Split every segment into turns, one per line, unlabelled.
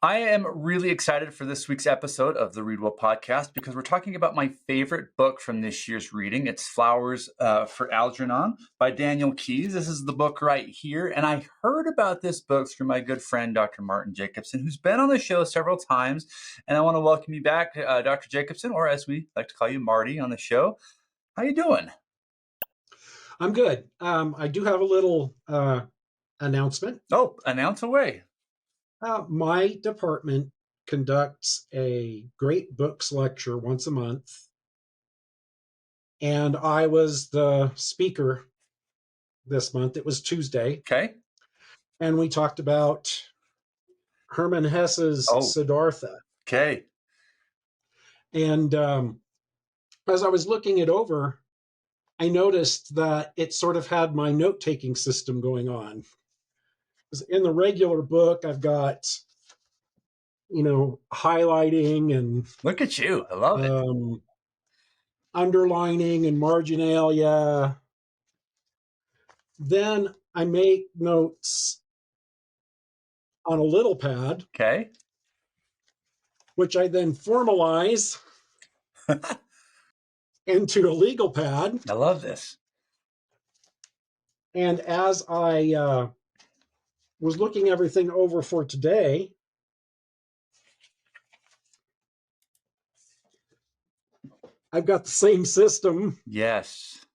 I am really excited for this week's episode of the Read Well podcast because we're talking about my favorite book from this year's reading. It's Flowers for Algernon by Daniel Keyes. This is the book right here. And I heard about this book through my good friend, Dr. Martin Jacobsen, who's been on the show several times. And I want to welcome you back, Dr. Jacobsen, or as we like to call you, Marty, on the show. How you doing?
I'm good. I do have a little announcement.
Oh, announce away.
My department conducts a great books lecture once a month, and I was the speaker this month. It was Tuesday.
Okay.
And we talked about Hermann Hesse's Siddhartha.
Okay.
And as I was looking it over, I noticed that it sort of had my note-taking system going on. In the regular book, I've got, highlighting and...
Look at you. I love it.
Underlining and marginalia. Then I make notes on a little pad.
Okay.
Which I then formalize into a legal pad.
I love this.
And as I was looking everything over for today, I've got the same system.
Yes.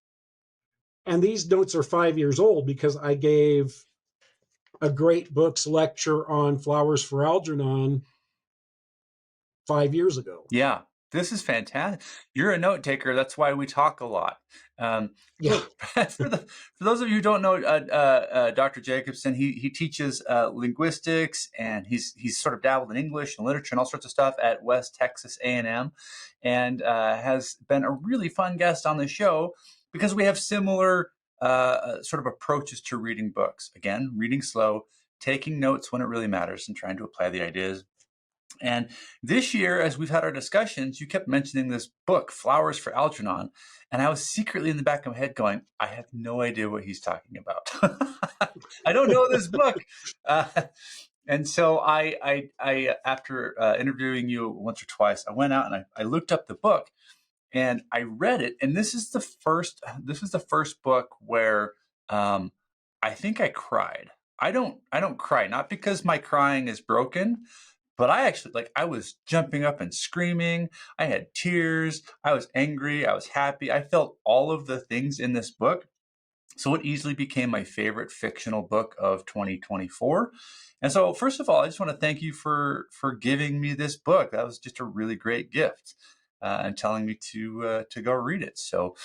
And these notes are 5 years old because I gave a great books lecture on Flowers for Algernon 5 years ago.
Yeah. This is fantastic. You're a note taker. That's why we talk a lot.
Yeah.
For those of you who don't know, Dr. Jacobsen, he teaches linguistics, and he's sort of dabbled in English and literature and all sorts of stuff at West Texas A&M, and has been a really fun guest on the show because we have similar sort of approaches to reading books. Again, reading slow, taking notes when it really matters, and trying to apply the ideas. And this year, as we've had our discussions, you kept mentioning this book, Flowers for Algernon. And I was secretly in the back of my head going, I have no idea what he's talking about. I don't know this book. And so I after interviewing you once or twice, I went out and I looked up the book and I read it. And this is the first book where I think I cried. I don't cry, not because my crying is broken, but I was jumping up and screaming. I had tears. I was angry. I was happy. I felt all of the things in this book. So it easily became my favorite fictional book of 2024. And so, first of all, I just want to thank you for giving me this book. That was just a really great gift, and telling me to go read it. So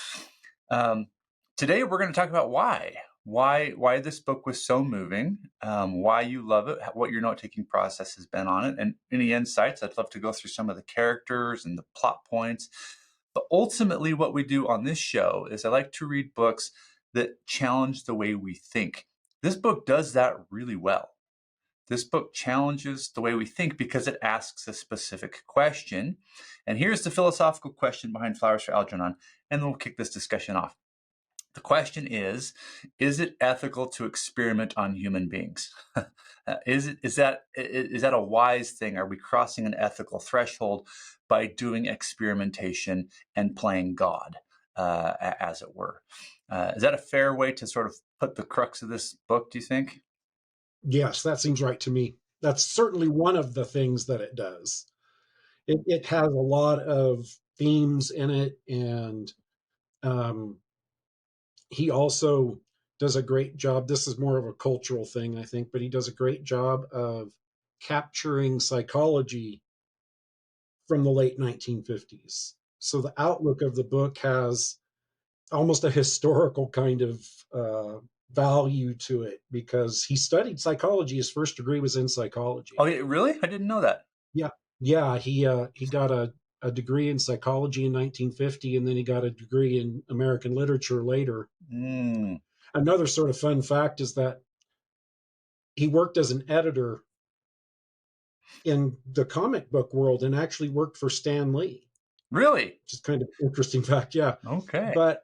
today we're going to talk about why this book was so moving, why you love it, what your note-taking process has been on it, and any insights. I'd love to go through some of the characters and the plot points. But ultimately, what we do on this show is I like to read books that challenge the way we think. This book does that really well. This book challenges the way we think because it asks a specific question. And here's the philosophical question behind Flowers for Algernon, and then we'll kick this discussion off. The question is it ethical to experiment on human beings? Is that a wise thing? Are we crossing an ethical threshold by doing experimentation and playing God, as it were? Is that a fair way to sort of put the crux of this book, do you think?
Yes, that seems right to me. That's certainly one of the things that it does. It has a lot of themes in it, and he also does a great job. This is more of a cultural thing, I think, but he does a great job of capturing psychology from the late 1950s. So the outlook of the book has almost a historical kind of value to it because he studied psychology. His first degree was in psychology.
Oh, really? I didn't know that.
Yeah. He got a degree in psychology in 1950, and then he got a degree in American literature later. Another sort of fun fact is that he worked as an editor in the comic book world and actually worked for Stan Lee.
Really?
Which is kind of an interesting fact, yeah.
Okay.
But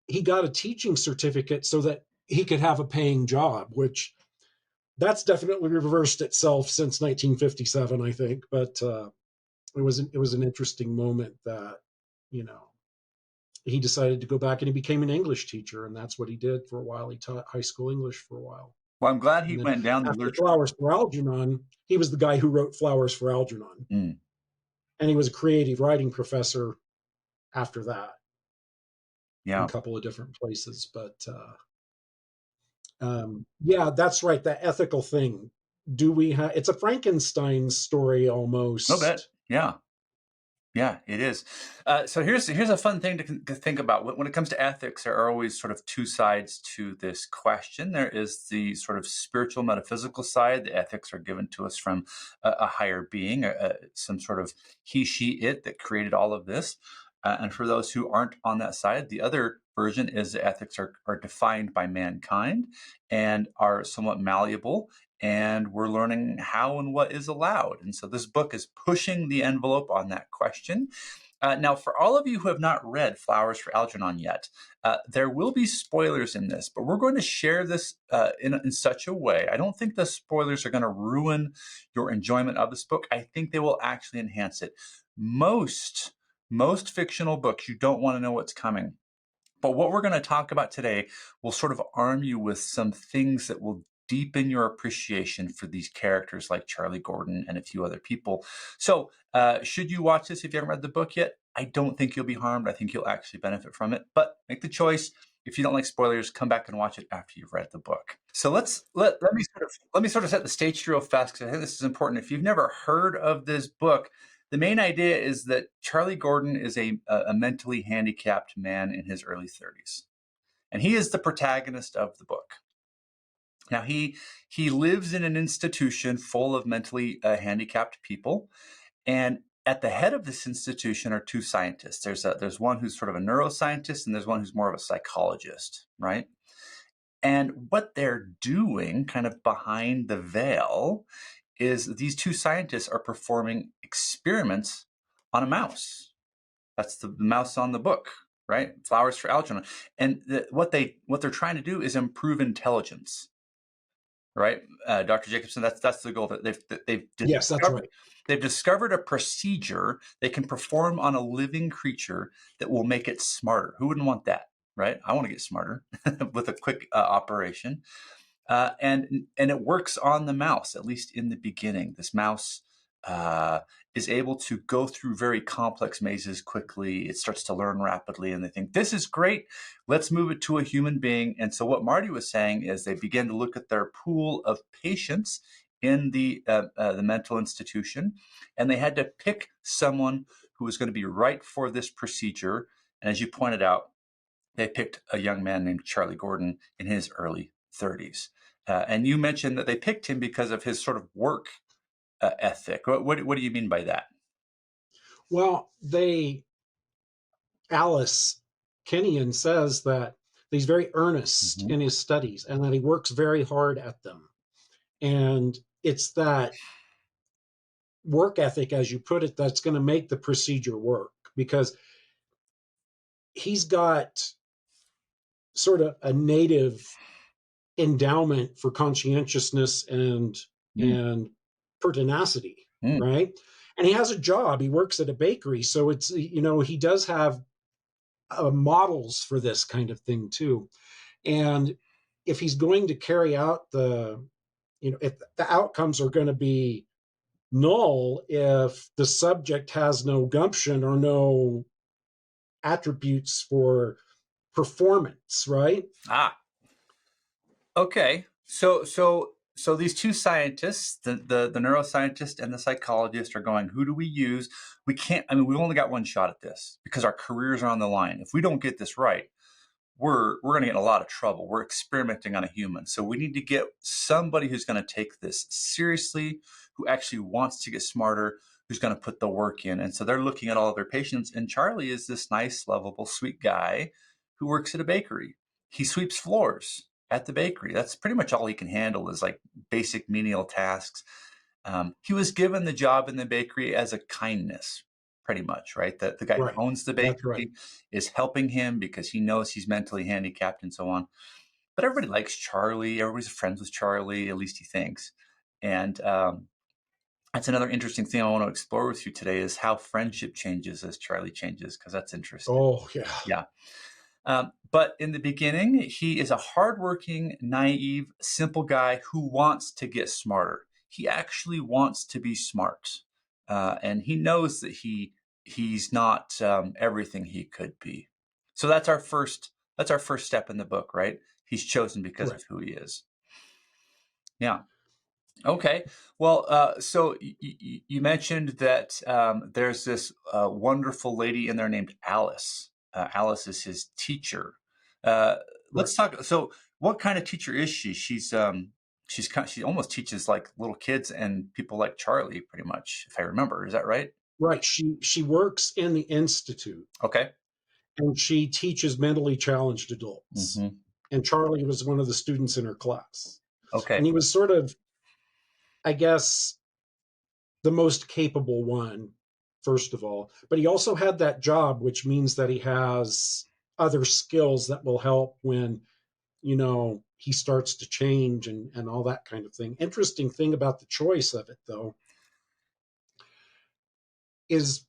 he got a teaching certificate so that he could have a paying job, which that's definitely reversed itself since 1957, I think. But it was an interesting moment that, you know, he decided to go back and he became an English teacher, and that's what he did for a while. He taught high school English for a while.
Well, I'm glad he
And then
went down the
after
literature.
Flowers for Algernon, he was the guy who wrote Flowers for Algernon.
Mm,
And he was a creative writing professor after that in a
yeah.
couple of different places. But yeah, that's right. That ethical thing. Do we have? It's a Frankenstein story
No bet.
almost.
Yeah. Yeah, it is. So here's a fun thing to think about. When it comes to ethics, there are always sort of two sides to this question. There is the sort of spiritual, metaphysical side. The ethics are given to us from a higher being, some sort of he, she, it that created all of this. And for those who aren't on that side, the other version is the ethics are defined by mankind and are somewhat malleable, and we're learning how and what is allowed. And so this book is pushing the envelope on that question. Now, for all of you who have not read Flowers for Algernon yet, there will be spoilers in this, but we're going to share this in such a way. I don't think the spoilers are going to ruin your enjoyment of this book. I think they will actually enhance it. Most fictional books, you don't want to know what's coming. But what we're going to talk about today will sort of arm you with some things that will deepen your appreciation for these characters like Charlie Gordon and a few other people. So should you watch this if you haven't read the book yet? I don't think you'll be harmed. I think you'll actually benefit from it. But make the choice. If you don't like spoilers, come back and watch it after you've read the book. So let me sort of set the stage real fast, because I think this is important. If you've never heard of this book, the main idea is that Charlie Gordon is a mentally handicapped man in his early 30s. And he is the protagonist of the book. Now, he lives in an institution full of mentally handicapped people. And at the head of this institution are two scientists. There's one who's sort of a neuroscientist, and there's one who's more of a psychologist, right? And what they're doing kind of behind the veil is these two scientists are performing experiments on a mouse. That's the mouse on the book, right? Flowers for Algernon. And what they're trying to do is improve intelligence, right? Dr. Jacobsen, that's the goal. That they've
Yes, that's right.
They've discovered a procedure they can perform on a living creature that will make it smarter. Who wouldn't want that, right? I want to get smarter with a quick operation. And it works on the mouse, at least in the beginning. This mouse is able to go through very complex mazes quickly. It starts to learn rapidly, and they think, this is great. Let's move it to a human being. And so what Marty was saying is they began to look at their pool of patients in the mental institution, and they had to pick someone who was going to be right for this procedure. And as you pointed out, they picked a young man named Charlie Gordon in his early 30s. And you mentioned that they picked him because of his sort of work ethic. What do you mean by that?
Well, Alice Kenyon says that he's very earnest in his studies and that he works very hard at them. And it's that work ethic, as you put it, that's going to make the procedure work, because he's got sort of a native endowment for conscientiousness and pertinacity, right? And he has a job. He works at a bakery, so it's, you know, he does have models for this kind of thing too. And if he's going to carry out if the outcomes are going to be null if the subject has no gumption or no attributes for performance, right?
Okay. So these two scientists, the neuroscientist and the psychologist, are going, who do we use? We can't, I mean, we've only got one shot at this because our careers are on the line. If we don't get this right, we're going to get in a lot of trouble. We're experimenting on a human. So we need to get somebody who's going to take this seriously, who actually wants to get smarter, who's going to put the work in. And so they're looking at all of their patients. And Charlie is this nice, lovable, sweet guy who works at a bakery. He sweeps floors at the bakery. That's pretty much all he can handle, is like basic menial tasks. He was given the job in the bakery as a kindness, pretty much, right? The guy who owns the bakery is helping him because he knows he's mentally handicapped and so on. but everybody likes Charlie. Everybody's friends with Charlie, at least he thinks. And that's another interesting thing I want to explore with you today is how friendship changes as Charlie changes, because that's interesting.
Oh, yeah.
Yeah. But in the beginning, he is a hardworking, naive, simple guy who wants to get smarter. He actually wants to be smart, and he knows that he's not everything he could be. So that's our first step in the book, right? He's chosen because of
Correct.
who he is. Yeah. Okay. Well, so you mentioned that there's this wonderful lady in there named Alice. Alice is his teacher. Uh,
Right.
let's talk. So, what kind of teacher is she? She almost teaches like little kids and people like Charlie, pretty much, if I remember. Is that right?
Right. She works in the institute
Okay.
and she teaches mentally challenged adults.
Hmm.
And Charlie was one of the students in her class.
Okay.
And he was sort of, I guess, the most capable one, first of all. But he also had that job, which means that he has other skills that will help when, he starts to change and all that kind of thing. Interesting thing about the choice of it, though, is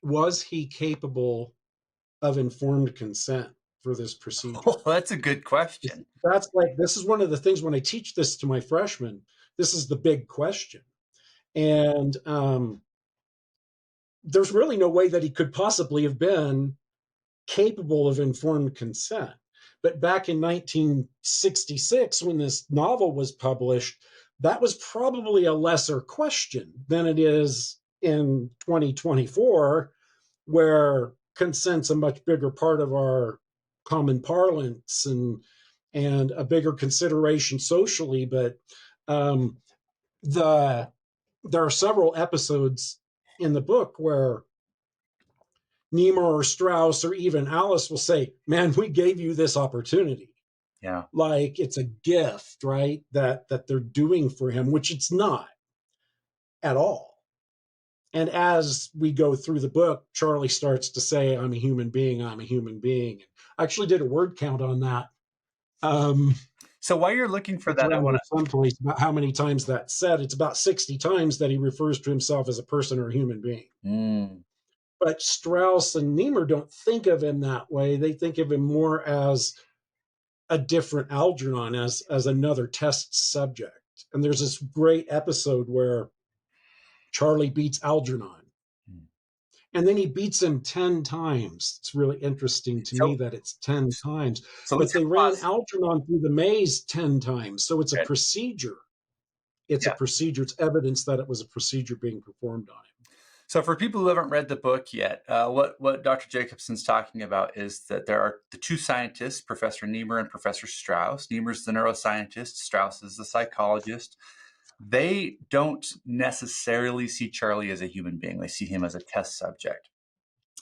was he capable of informed consent for this procedure?
Well, that's a good question.
That's like, this is one of the things when I teach this to my freshmen, this is the big question. And there's really no way that he could possibly have been capable of informed consent. But back in 1966, when this novel was published, that was probably a lesser question than it is in 2024, where consent's a much bigger part of our common parlance and a bigger consideration socially. But um, the there are several episodes in the book where Nemo or Strauss or even Alice will say, "Man, we gave you this opportunity."
Yeah.
Like it's a gift, right? That they're doing for him, which it's not at all. And as we go through the book, Charlie starts to say, "I'm a human being. I'm a human being." I actually did a word count on that. Um,
So while you're looking for
it's
that, I
around
want
there
to.
someplace about how many times that's said. It's about 60 times that he refers to himself as a person or a human being.
Mm,
But Strauss and Niemeyer don't think of him that way. They think of him more as a different Algernon, as another test subject. And there's this great episode where Charlie beats Algernon,
mm.
and then he beats him 10 times. It's really interesting to me
So,
that it's 10 times,
so
but
let's
they
hit
ran
pause.
Algernon through the maze 10 times. So it's a
Okay.
procedure. It's a
Yeah.
procedure. It's evidence that it was a procedure being performed on him.
So for people who haven't read the book yet, what Dr. Jacobsen's talking about is that there are the two scientists, Professor Niemeyer and Professor Strauss. Niemeyer's the neuroscientist, Strauss is the psychologist. They don't necessarily see Charlie as a human being. They see him as a test subject.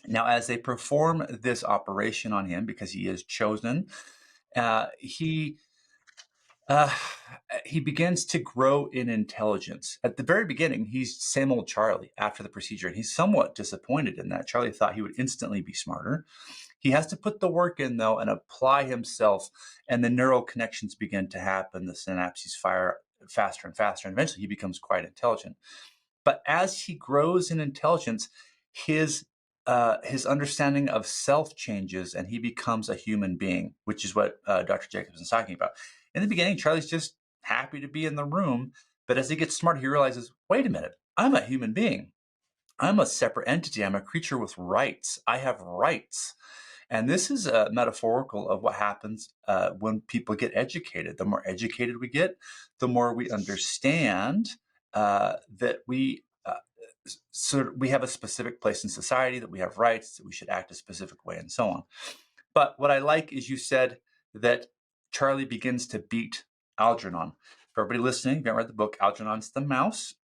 Now, as they perform this operation on him, because he is chosen, uh, he uh, he begins to grow in intelligence. At the very beginning, he's same old Charlie after the procedure, and he's somewhat disappointed in that. Charlie thought he would instantly be smarter. He has to put the work in, though, and apply himself, and the neural connections begin to happen. The synapses fire faster and faster, and eventually he becomes quite intelligent. But as he grows in intelligence, his understanding of self changes, and he becomes a human being, which is what Dr. Jacobsen is talking about. In the beginning, Charlie's just happy to be in the room, but as he gets smart, he realizes, wait a minute, I'm a human being. I'm a separate entity. I'm a creature with rights. I have rights. And this is metaphorical of what happens when people get educated. The more educated we get, the more we understand that we have a specific place in society, that we have rights, that we should act a specific way, and so on. But what I like is you said that Charlie begins to beat Algernon. For everybody listening, if you haven't read the book, Algernon's the mouse.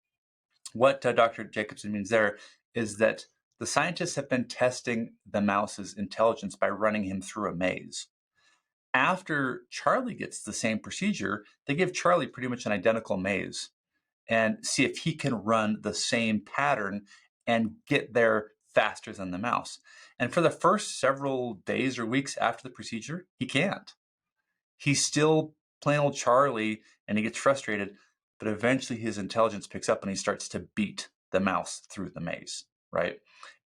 What Dr. Jacobsen means there is that the scientists have been testing the mouse's intelligence by running him through a maze. After Charlie gets the same procedure, they give Charlie pretty much an identical maze and see if he can run the same pattern and get there faster than the mouse. And for the first several days or weeks after the procedure, he can't. he's still plain old Charlie, and he gets frustrated, but eventually his intelligence picks up and he starts to beat the mouse through the maze, right?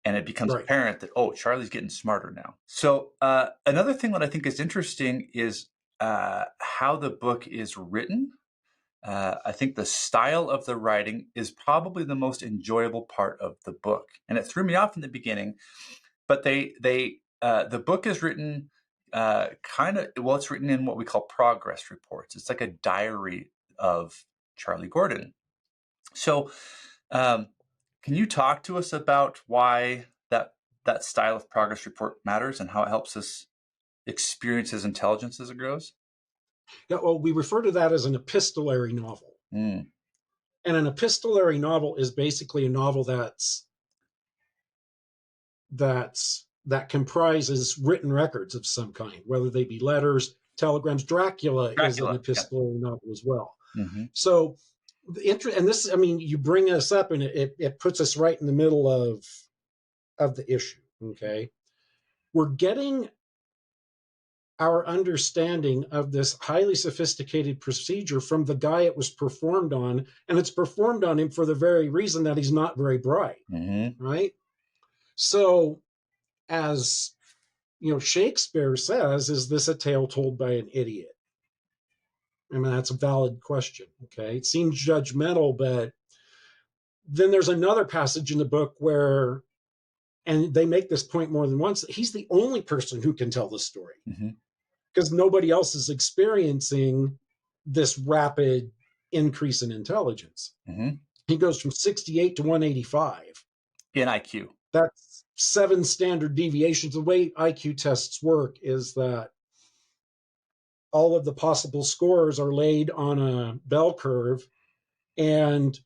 And it becomes
Right.
apparent that, oh, Charlie's getting smarter now. So another thing that I think is interesting is how the book is written. I think the style of the writing is probably the most enjoyable part of the book, and it threw me off in the beginning. But the book is written it's written in what we call progress reports. It's like a diary of Charlie Gordon. So, can you talk to us about why that style of progress report matters and how it helps us experience his intelligence as it grows?
Yeah, well, we refer to that as an epistolary novel.
Mm.
And an epistolary novel is basically a novel that comprises written records of some kind, whether they be letters, telegrams. Dracula is an
Dracula. Yeah.
epistolary novel as well.
Mm-hmm.
So, and this, I mean, you bring us up, and it puts us right in the middle of the issue. Okay, we're getting our understanding of this highly sophisticated procedure from the guy it was performed on, and it's performed on him for the very reason that he's not very bright,
Mm-hmm.
right? So, as Shakespeare says, is this a tale told by an idiot? I mean, that's a valid question. Okay, it seems judgmental, but then there's another passage in the book where, and they make this point more than once, that he's the only person who can tell the story, because nobody else is experiencing this rapid increase in intelligence.
Mm-hmm.
He goes from 68 to 185
in IQ.
That's 7 standard deviations. The way IQ tests work is that all of the possible scores are laid on a bell curve, and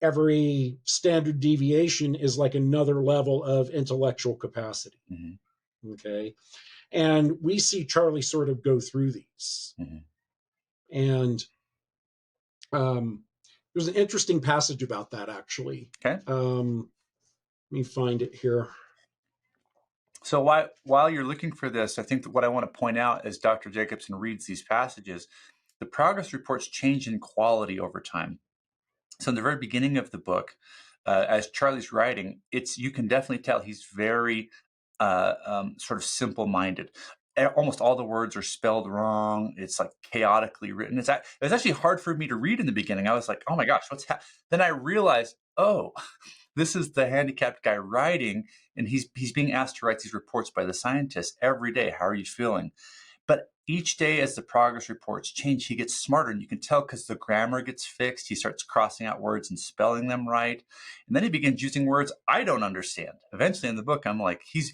every standard deviation is like another level of intellectual capacity.
Mm-hmm.
Okay. And we see Charlie sort of go through these.
Mm-hmm.
And there's an interesting passage about that, actually.
Okay.
Let me find it here.
So while you're looking for this, I think that what I want to point out as Dr. Jacobsen reads these passages, the progress reports change in quality over time. So in the very beginning of the book, as Charlie's writing, you can definitely tell he's very sort of simple-minded. Almost all the words are spelled wrong. It's like chaotically written. It was actually hard for me to read in the beginning. I was like, oh my gosh, then I realized, oh, this is the handicapped guy writing, and he's being asked to write these reports by the scientists every day. How are you feeling? But each day as the progress reports change, he gets smarter, and you can tell because the grammar gets fixed. He starts crossing out words and spelling them right. And then he begins using words I don't understand. Eventually in the book, I'm like, he's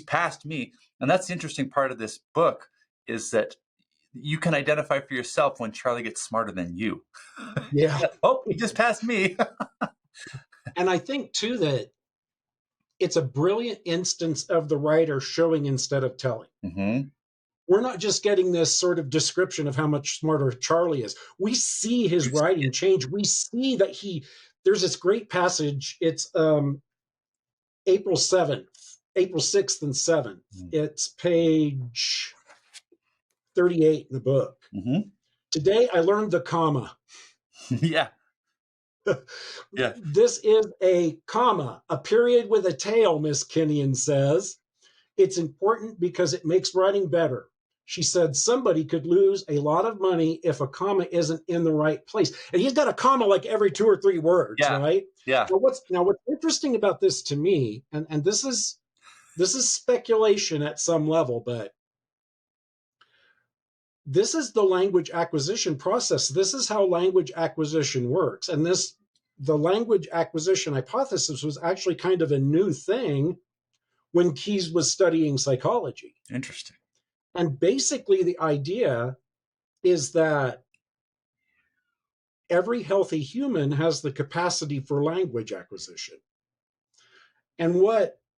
past me. And that's the interesting part of this book, is that you can identify for yourself when Charlie gets smarter than you.
Yeah.
Oh, he just passed me.
And I think, too, that it's a brilliant instance of the writer showing instead of telling.
Mm-hmm.
We're not just getting this sort of description of how much smarter Charlie is. We see his writing change. We see that there's this great passage. It's April 6th and 7th. Mm-hmm. It's page 38 in the book.
Mm-hmm.
Today I learned the comma.
Yeah. Yeah.
This is a comma, a period with a tail, Miss Kenyon says. It's important because it makes writing better. She said somebody could lose a lot of money if a comma isn't in the right place. And he's got a comma like every 2 or 3 words,
yeah.
right?
Yeah.
Now what's interesting about this to me, and this is speculation at some level, but this is the language acquisition process. This is how language acquisition works. And the language acquisition hypothesis was actually kind of a new thing when Keyes was studying psychology.
Interesting.
And basically the idea is that every healthy human has the capacity for language acquisition. And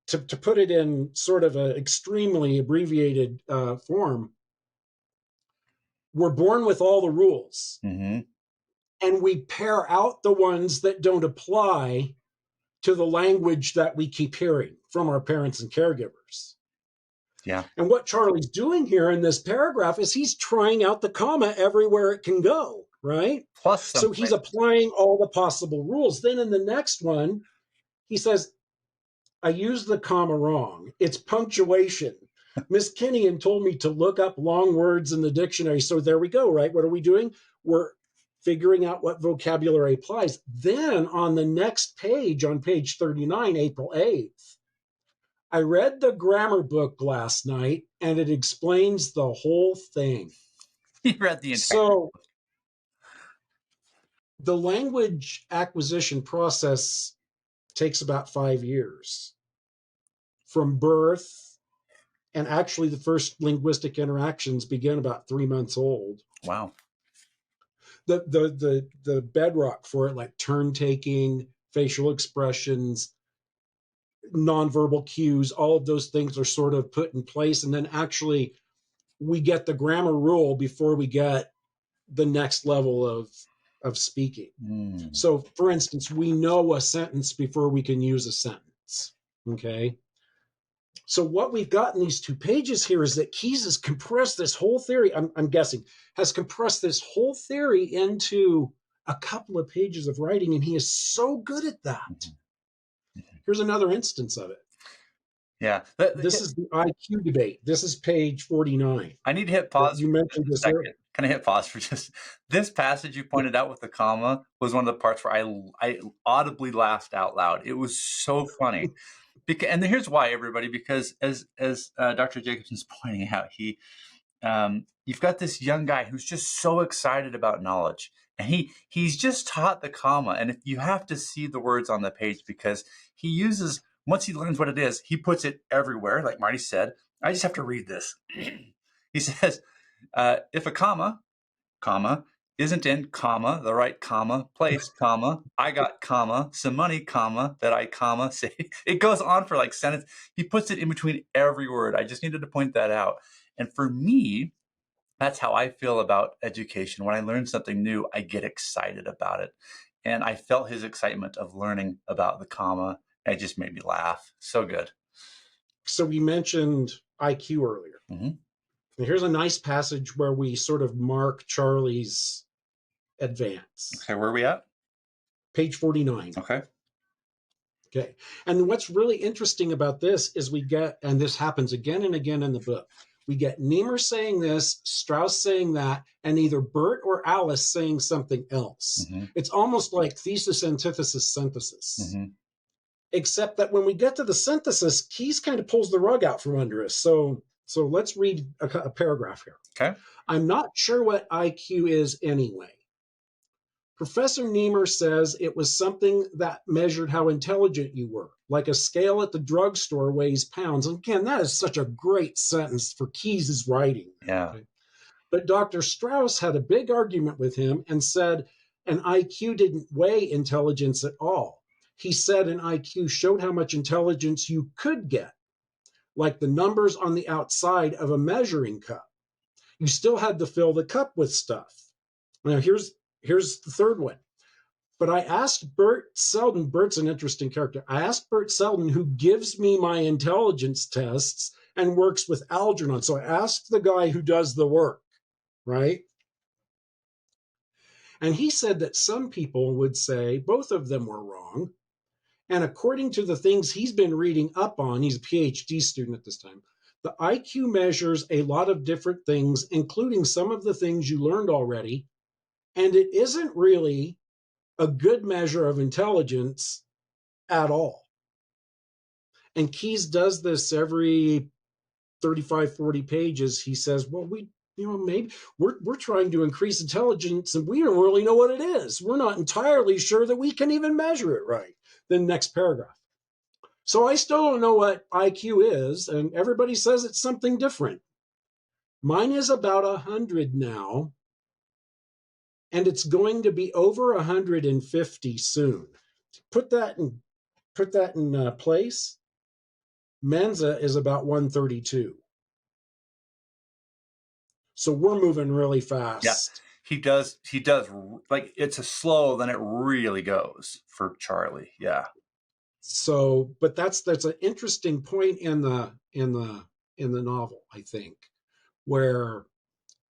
to put it in sort of an extremely abbreviated form, we're born with all the rules.
Mm-hmm.
And we pare out the ones that don't apply to the language that we keep hearing from our parents and caregivers.
Yeah.
And what Charlie's doing here in this paragraph is he's trying out the comma everywhere it can go, right?
Plus
So
something.
he's applying all the possible rules. Then in the next one, he says, I used the comma wrong. It's punctuation. Miss Kinnian told me to look up long words in the dictionary. So there we go, right? What are we doing? We're figuring out what vocabulary applies. Then on the next page, on page 39, April 8th, I read the grammar book last night and it explains the whole thing.
He read the entire.
So the language acquisition process takes about 5 years from birth, and actually the first linguistic interactions begin about 3 months old.
Wow.
The bedrock for it, like turn taking, facial expressions, nonverbal cues, all of those things are sort of put in place, and then actually we get the grammar rule before we get the next level of speaking. So for instance, we know a sentence before we can use a sentence. Okay. So what we've got in these 2 pages here is that Keyes has compressed this whole theory, I'm guessing, has compressed this whole theory into a couple of pages of writing, and he is so good at that. Here's another instance of it.
Yeah.
This is the IQ debate. This is page 49.
I need to hit pause.
You mentioned this earlier.
Can I hit pause for just this passage you pointed out with the comma was one of the parts where I audibly laughed out loud. It was so funny. And here's why, everybody, because as Dr. Jacobsen's pointing out, you've got this young guy who's just so excited about knowledge, and he's just taught the comma, and if you have to see the words on the page because he uses, once he learns what it is, he puts it everywhere, like Marty said. I just have to read this. He says, if a comma isn't in comma the right comma place comma I got comma some money comma that I comma say, it goes on for like sentence. He puts it in between every word. I just needed to point that out. And for me, that's how I feel about education. When I learn something new, I get excited about it, and I felt his excitement of learning about the comma. It just made me laugh. So good.
So we mentioned IQ earlier. And here's a nice passage where we sort of mark Charlie's advance.
Okay, where are we at?
Page 49.
Okay.
Okay. And what's really interesting about this is we get, and this happens again and again in the book, we get Niemer saying this, Strauss saying that, and either Bert or Alice saying something else. It's almost like thesis, antithesis, synthesis. Except that when we get to the synthesis, Keyes kind of pulls the rug out from under us. So let's read a paragraph here.
Okay.
I'm not sure what IQ is anyway. Professor Niemer says it was something that measured how intelligent you were, like a scale at the drugstore weighs pounds. And again, that is such a great sentence for Keyes' writing.
Yeah.
Okay? But Dr. Strauss had a big argument with him and said an IQ didn't weigh intelligence at all. He said an IQ showed how much intelligence you could get, like the numbers on the outside of a measuring cup. You still had to fill the cup with stuff. Now, here's the third one. But I asked Bert Selden, Bert's an interesting character. I asked Bert Selden, who gives me my intelligence tests and works with Algernon. So I asked the guy who does the work, right? And he said that some people would say both of them were wrong. And according to the things he's been reading up on, he's a PhD student at this time, the IQ measures a lot of different things, including some of the things you learned already. And it isn't really a good measure of intelligence at all. And Keyes does this every 35, 40 pages. He says, well, maybe we're trying to increase intelligence and we don't really know what it is. We're not entirely sure that we can even measure it right. Then next paragraph. So I still don't know what IQ is, and everybody says it's something different. Mine is about 100 now, and it's going to be over 150 soon. Put that in place. Mensa is about 132. So we're moving really fast.
Yeah, he does. Like it's a slow, then it really goes for Charlie. Yeah.
So, but that's an interesting point in the in the novel, I think, where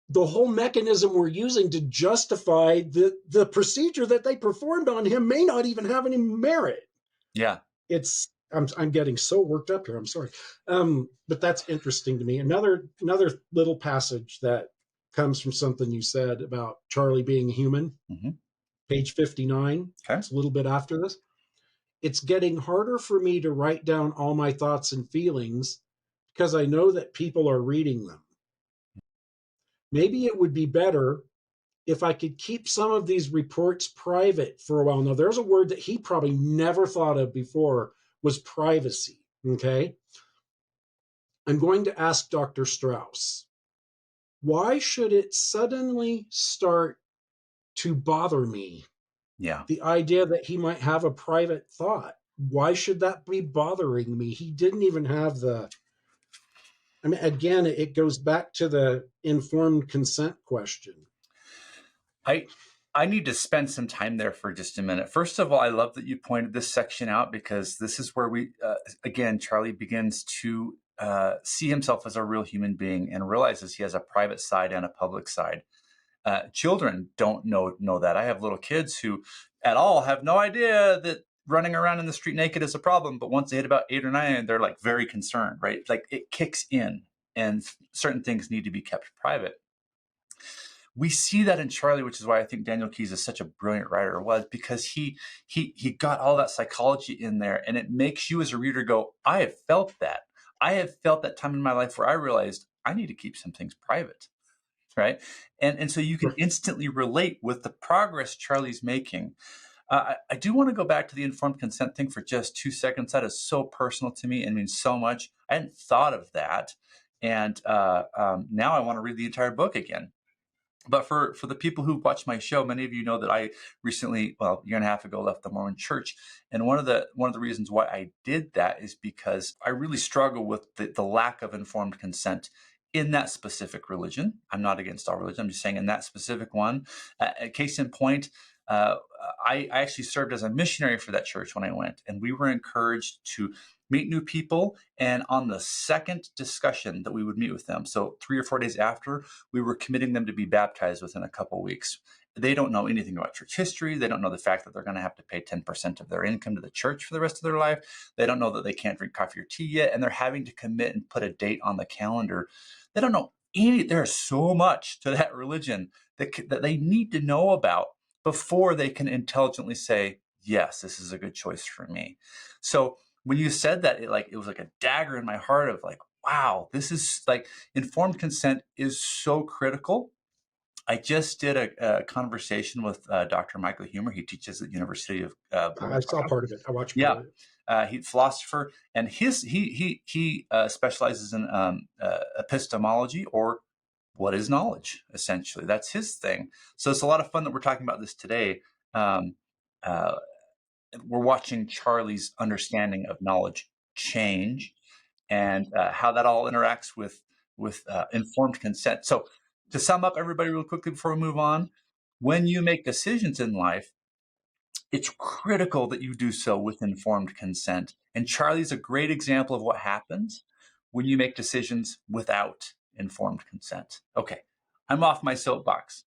the whole mechanism we're using to justify the procedure that they performed on him may not even have any merit.
Yeah.
I'm getting so worked up here. I'm sorry. But that's interesting to me. Another little passage that comes from something you said about Charlie being human, page 59.
Okay.
It's a little bit after this. It's getting harder for me to write down all my thoughts and feelings because I know that people are reading them. Maybe it would be better if I could keep some of these reports private for a while. Now, there's a word that he probably never thought of before, was privacy. Okay. I'm going to ask Dr. Strauss, why should it suddenly start to bother me?
Yeah.
The idea that he might have a private thought. Why should that be bothering me? He didn't even have I mean, again, it goes back to the informed consent question.
I need to spend some time there for just a minute. First of all, I love that you pointed this section out, because this is where again, Charlie begins to see himself as a real human being and realizes he has a private side and a public side. Children don't know that. I have little kids who at all have no idea that running around in the street naked is a problem. But once they hit about 8 or 9, they're like very concerned, right? Like it kicks in, and certain things need to be kept private. We see that in Charlie, which is why I think Daniel Keyes is such a brilliant writer, was because he got all that psychology in there, and it makes you as a reader go, I have felt that. I have felt that time in my life where I realized I need to keep some things private, right? And so you can instantly relate with the progress Charlie's making. I do want to go back to the informed consent thing for just 2 seconds. That is so personal to me and means so much. I hadn't thought of that. And now I want to read the entire book again. But for the people who watch my show, many of you know that I recently, well, a year and a half ago, left the Mormon Church. And one of the reasons why I did that is because I really struggle with the lack of informed consent in that specific religion. I'm not against all religion. I'm just saying in that specific one. Case in point, I actually served as a missionary for that church when I went, and we were encouraged to meet new people. And on the second discussion that we would meet with them, so 3 or 4 days after, we were committing them to be baptized within a couple of weeks. They don't know anything about church history. They don't know the fact that they're going to have to pay 10% of their income to the church for the rest of their life. They don't know that they can't drink coffee or tea yet, and they're having to commit and put a date on the calendar. They don't know there's so much to that religion that they need to know about before they can intelligently say, yes, this is a good choice for me. So when you said that, it was like a dagger in my heart of like, wow, this is like informed consent is so critical. I just did a conversation with Dr. Michael Humer. He teaches at the University of
I saw part of it. I watched
yeah.
part of it.
He's a philosopher, and he specializes in epistemology, or what is knowledge, essentially. That's his thing. So it's a lot of fun that we're talking about this today. We're watching Charlie's understanding of knowledge change, and how that all interacts with informed consent. So to sum up, everybody, real quickly before we move on, when you make decisions in life, it's critical that you do so with informed consent. And Charlie's a great example of what happens when you make decisions without informed consent. Okay, I'm off my soapbox.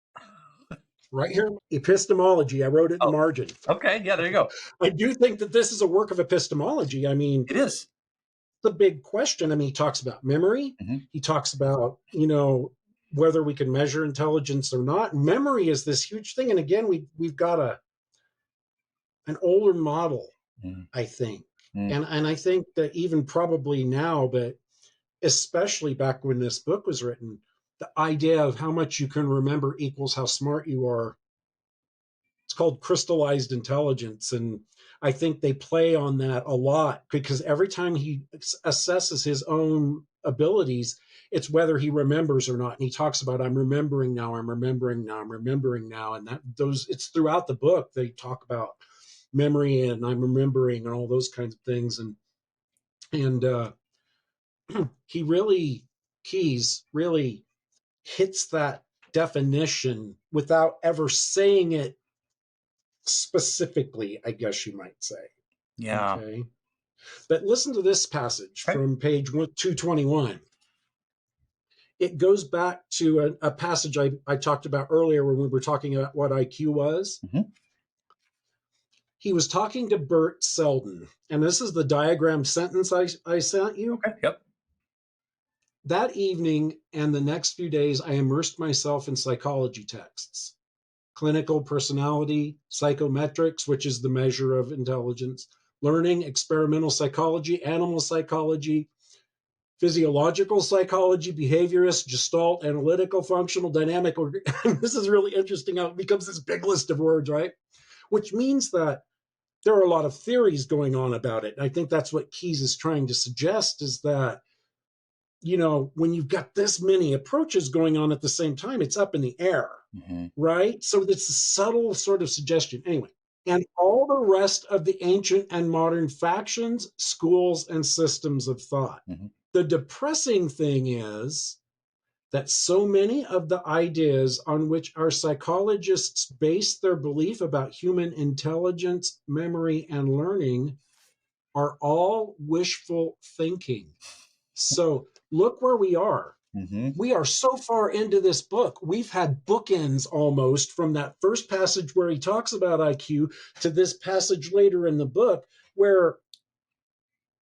Right here, epistemology. I wrote it in the margin.
Okay, yeah, there you go.
I do think that this is a work of epistemology. I mean,
it is
the big question. I mean, he talks about memory.
Mm-hmm.
He talks about, whether we can measure intelligence or not. Memory is this huge thing. And again, we've got an older model, I think. And I think that even probably now, but especially back when this book was written, the idea of how much you can remember equals how smart you are. It's called crystallized intelligence. And I think they play on that a lot, because every time he assesses his own abilities, it's whether he remembers or not. And he talks about, I'm remembering now, I'm remembering now, I'm remembering now. And it's throughout the book. They talk about memory and I'm remembering and all those kinds of things. And Keyes really hits that definition without ever saying it specifically, I guess you might say.
Yeah.
Okay. But listen to this passage from page 221. it goes back to a passage I talked about earlier when we were talking about what IQ was.
Mm-hmm.
He was talking to Bert Selden, and this is the diagram sentence I sent you.
Okay. Yep.
That evening and the next few days, I immersed myself in psychology texts, clinical personality, psychometrics, which is the measure of intelligence, learning, experimental psychology, animal psychology, physiological psychology, behaviorist, gestalt, analytical, functional, dynamic. This is really interesting how it becomes this big list of words, right? Which means that there are a lot of theories going on about it. And I think that's what Keyes is trying to suggest, is that, you know, when you've got this many approaches going on at the same time, it's up in the air,
Mm-hmm.
right? So it's a subtle sort of suggestion. Anyway, and all the rest of the ancient and modern factions, schools, and systems of thought.
Mm-hmm.
The depressing thing is that so many of the ideas on which our psychologists base their belief about human intelligence, memory, and learning are all wishful thinking. So look where we are.
Mm-hmm.
We are so far into this book. We've had bookends almost from that first passage where he talks about IQ to this passage later in the book where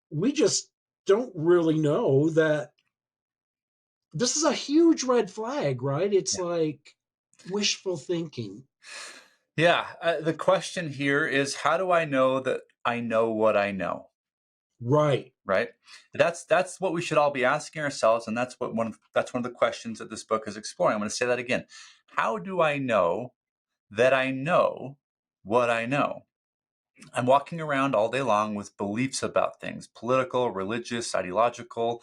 we just don't really know that this is a huge red flag, right? It's like wishful thinking.
Yeah. The question here is, how do I know that I know what I know?
Right.
Right. That's what we should all be asking ourselves, and that's one of the questions that this book is exploring. I'm going to say that again. How do I know that I know what I know? I'm walking around all day long with beliefs about things, political, religious, ideological,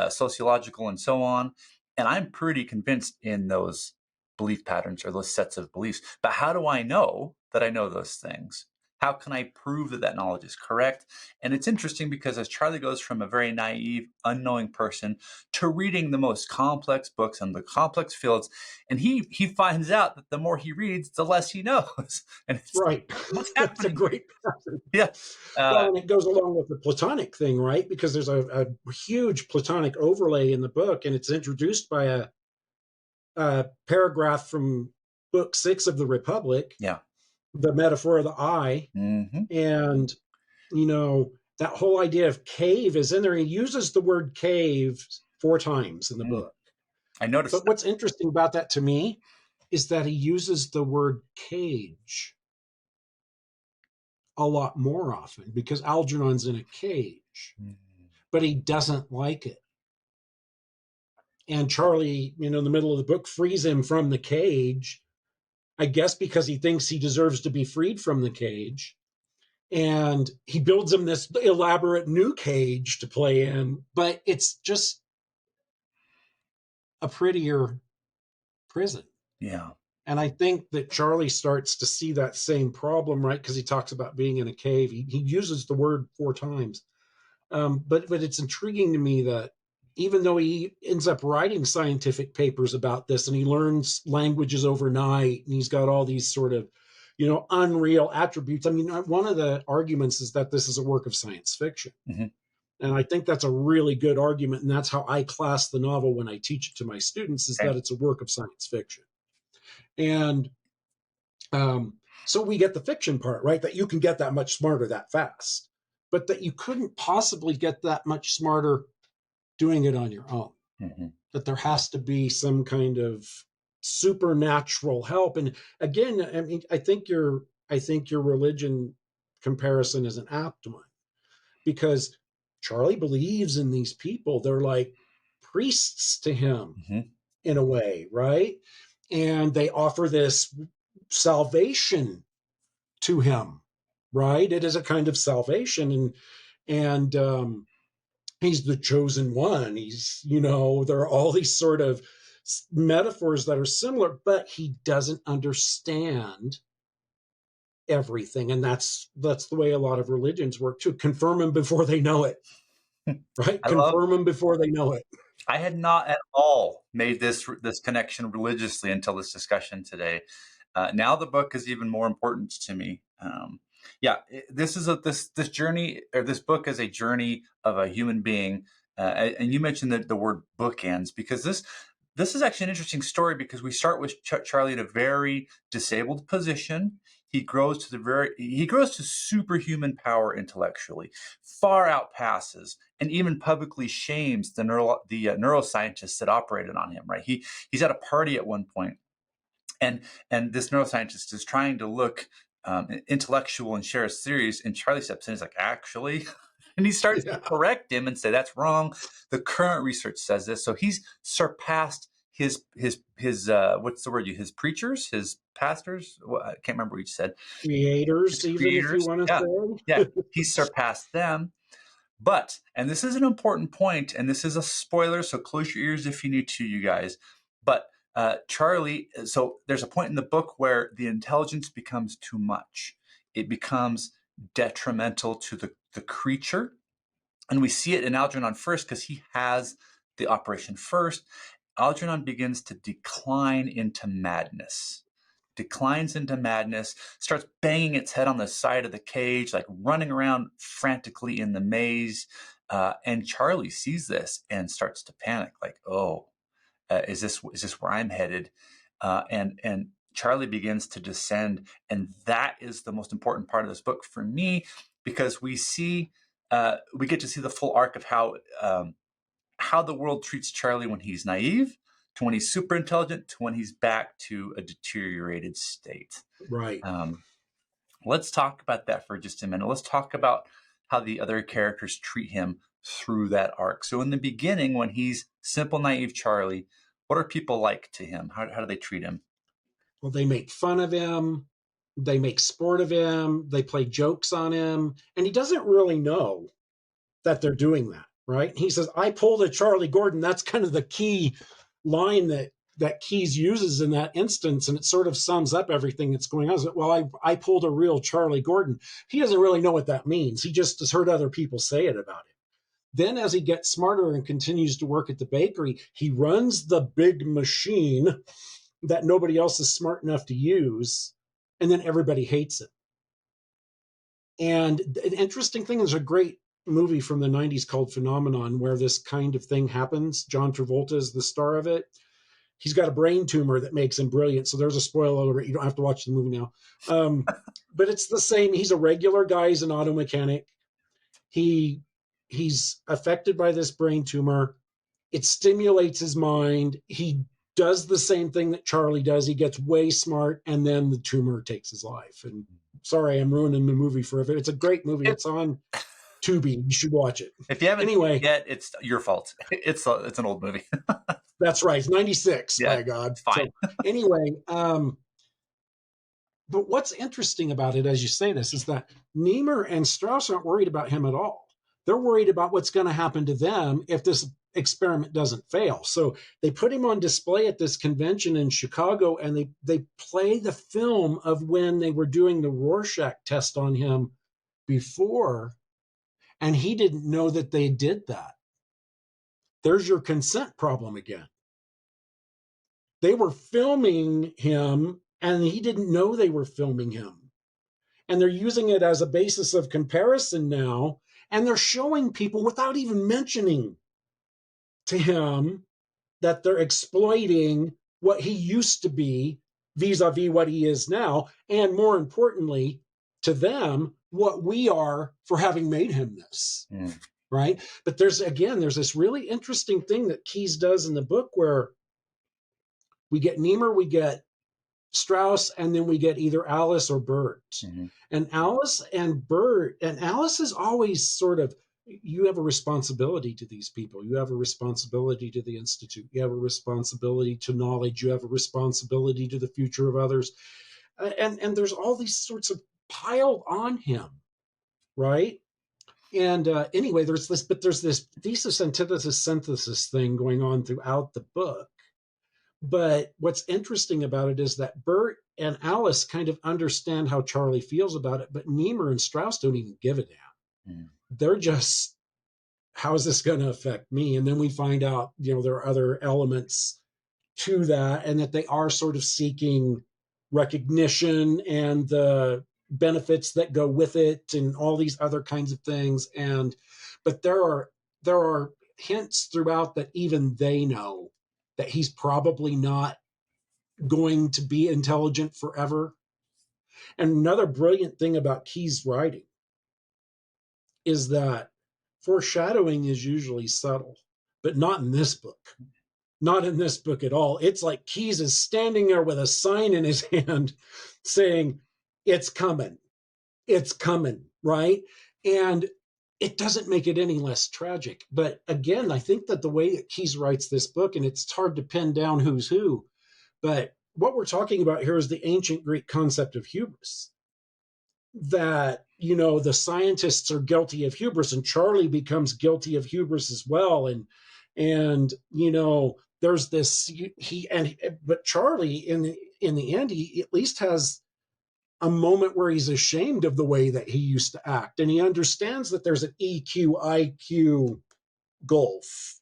sociological, and so on. And I'm pretty convinced in those belief patterns or those sets of beliefs. But how do I know that I know those things? How can I prove that that knowledge is correct? And it's interesting because as Charlie goes from a very naive, unknowing person to reading the most complex books in the complex fields, and he finds out that the more he reads, the less he knows. And it's
Right.
what's
That's a
happening?
great pattern.
Yeah.
Well, and it goes along with the Platonic thing, right? Because there's a huge Platonic overlay in the book, and it's introduced by a paragraph from book 6 of the Republic,
Yeah.
the metaphor of the eye.
Mm-hmm.
And, you know, that whole idea of cave is in there. He uses the word cave 4 times in the book.
I noticed
But what's interesting about that to me is that he uses the word cage a lot more often because Algernon's in a cage,
that.
but he doesn't like it. And Charlie, you know, in the middle of the book, frees him from the cage, I guess because he thinks he deserves to be freed from the cage. And he builds him this elaborate new cage to play in, but it's just a prettier prison.
Yeah.
And I think that Charlie starts to see that same problem, right? Because he talks about being in a cave. He uses the word 4 times. But it's intriguing to me that even though he ends up writing scientific papers about this and he learns languages overnight and he's got all these sort of, you know, unreal attributes. I mean, one of the arguments is that this is a work of science fiction.
Mm-hmm.
And I think that's a really good argument. And that's how I class the novel when I teach it to my students, is that it's a work of science fiction. And so we get the fiction part, right? That you can get that much smarter that fast, but that you couldn't possibly get that much smarter doing it on your own.
Mm-hmm.
That there has to be some kind of supernatural help. And again, I mean, I think your religion comparison is an apt one, because Charlie believes in these people. They're like priests to him
Mm-hmm.
in a way, right? And they offer this salvation to him, right? It is a kind of salvation, and he's the chosen one. He's, you know, there are all these sort of metaphors that are similar, but he doesn't understand everything, and that's the way a lot of religions work too. Confirm them before they know it, right? Confirm them before they know it.
I had not at all made this connection religiously until this discussion today. Now the book is even more important to me. This is this journey, or this book is a journey of a human being and you mentioned the word bookends, because this is actually an interesting story, because we start with Charlie in a very disabled position. He grows to superhuman power intellectually, far outpasses and even publicly shames the neuroscientists that operated on him. Right? He's at a party at one point, and this neuroscientist is trying to look intellectual and share his theories, and Charlie steps in. He's like, actually, and he starts to correct him and say that's wrong. The current research says this. So he's surpassed his what's the word? His preachers, his pastors. Well, I can't remember what you said.
Creators, even if you want to say.
Yeah, he's surpassed them. But, and this is an important point, and this is a spoiler, so close your ears if you need to, you guys. But Charlie, so there's a point in the book where the intelligence becomes too much. It becomes detrimental to the creature. And we see it in Algernon first, because he has the operation first. Algernon begins to declines into madness, starts banging its head on the side of the cage, like running around frantically in the maze. And Charlie sees this and starts to panic, like, oh, is this where I'm headed? And Charlie begins to descend. And that is the most important part of this book for me, because we get to see the full arc of how the world treats Charlie when he's naive, to when he's super intelligent, to when he's back to a deteriorated state.
Right.
Let's talk about that for just a minute. Let's talk about how the other characters treat him through that arc. So in the beginning, when he's simple, naive Charlie, what are people like to him? How do they treat him?
Well, they make fun of him. They make sport of him. They play jokes on him. And he doesn't really know that they're doing that, right? He says, I pulled a Charlie Gordon. That's kind of the key line that Keyes uses in that instance, and it sort of sums up everything that's going on. Well, I pulled a real Charlie Gordon. He doesn't really know what that means. He just has heard other people say it about him. Then as he gets smarter and continues to work at the bakery, he runs the big machine that nobody else is smart enough to use, and then everybody hates it. And an interesting thing, there's a great movie from the 90s called Phenomenon where this kind of thing happens. John Travolta is the star of it. He's got a brain tumor that makes him brilliant. So there's a spoiler alert. You don't have to watch the movie now. But it's the same. He's a regular guy. He's an auto mechanic. He's affected by this brain tumor. It stimulates his mind. He does the same thing that Charlie does. He gets way smart, and then the tumor takes his life. And sorry, I'm ruining the movie for it. It's a great movie. It's on Tubi. You should watch it.
If you haven't seen it yet, it's your fault. It's an old movie.
That's right. It's 96.
Yeah,
by God.
Fine.
So, anyway, but what's interesting about it, as you say this, is that Niemeyer and Strauss aren't worried about him at all. They're worried about what's going to happen to them if this experiment doesn't fail. So they put him on display at this convention in Chicago, and they play the film of when they were doing the Rorschach test on him before, and he didn't know that they did that. There's your consent problem again. They were filming him, and he didn't know they were filming him. And they're using it as a basis of comparison now, and they're showing people without even mentioning to him that they're exploiting what he used to be vis-a-vis what he is now, and more importantly, to them, what we are for having made him this. Right? But there's this really interesting thing that Keyes does in the book where we get Niemeyer, we get Strauss, and then we get either Alice or Bert. Mm-hmm. And Alice and Bert, and Alice is always sort of, you have a responsibility to these people. You have a responsibility to the Institute. You have a responsibility to knowledge. You have a responsibility to the future of others. And there's all these sorts of piled on him, right? And anyway, there's this thesis, antithesis, synthesis thing going on throughout the book. But what's interesting about it is that Bert and Alice kind of understand how Charlie feels about it, but Niemeyer and Strauss don't even give a damn. They're just, how is this going to affect me? And then we find out, there are other elements to that, and that they are sort of seeking recognition and the benefits that go with it and all these other kinds of things. But there are hints throughout that even they know that he's probably not going to be intelligent forever. And another brilliant thing about Keyes' writing is that foreshadowing is usually subtle, but not in this book. Not in this book at all. It's like Keyes is standing there with a sign in his hand saying, it's coming. It's coming, right? And it doesn't make it any less tragic. But again, I think that the way that Keyes writes this book, and it's hard to pin down who's who, but what we're talking about here is the ancient Greek concept of hubris. That, the scientists are guilty of hubris, and Charlie becomes guilty of hubris as well. And there's this but Charlie in the end, he at least has a moment where he's ashamed of the way that he used to act, and he understands that there's an EQ IQ gulf.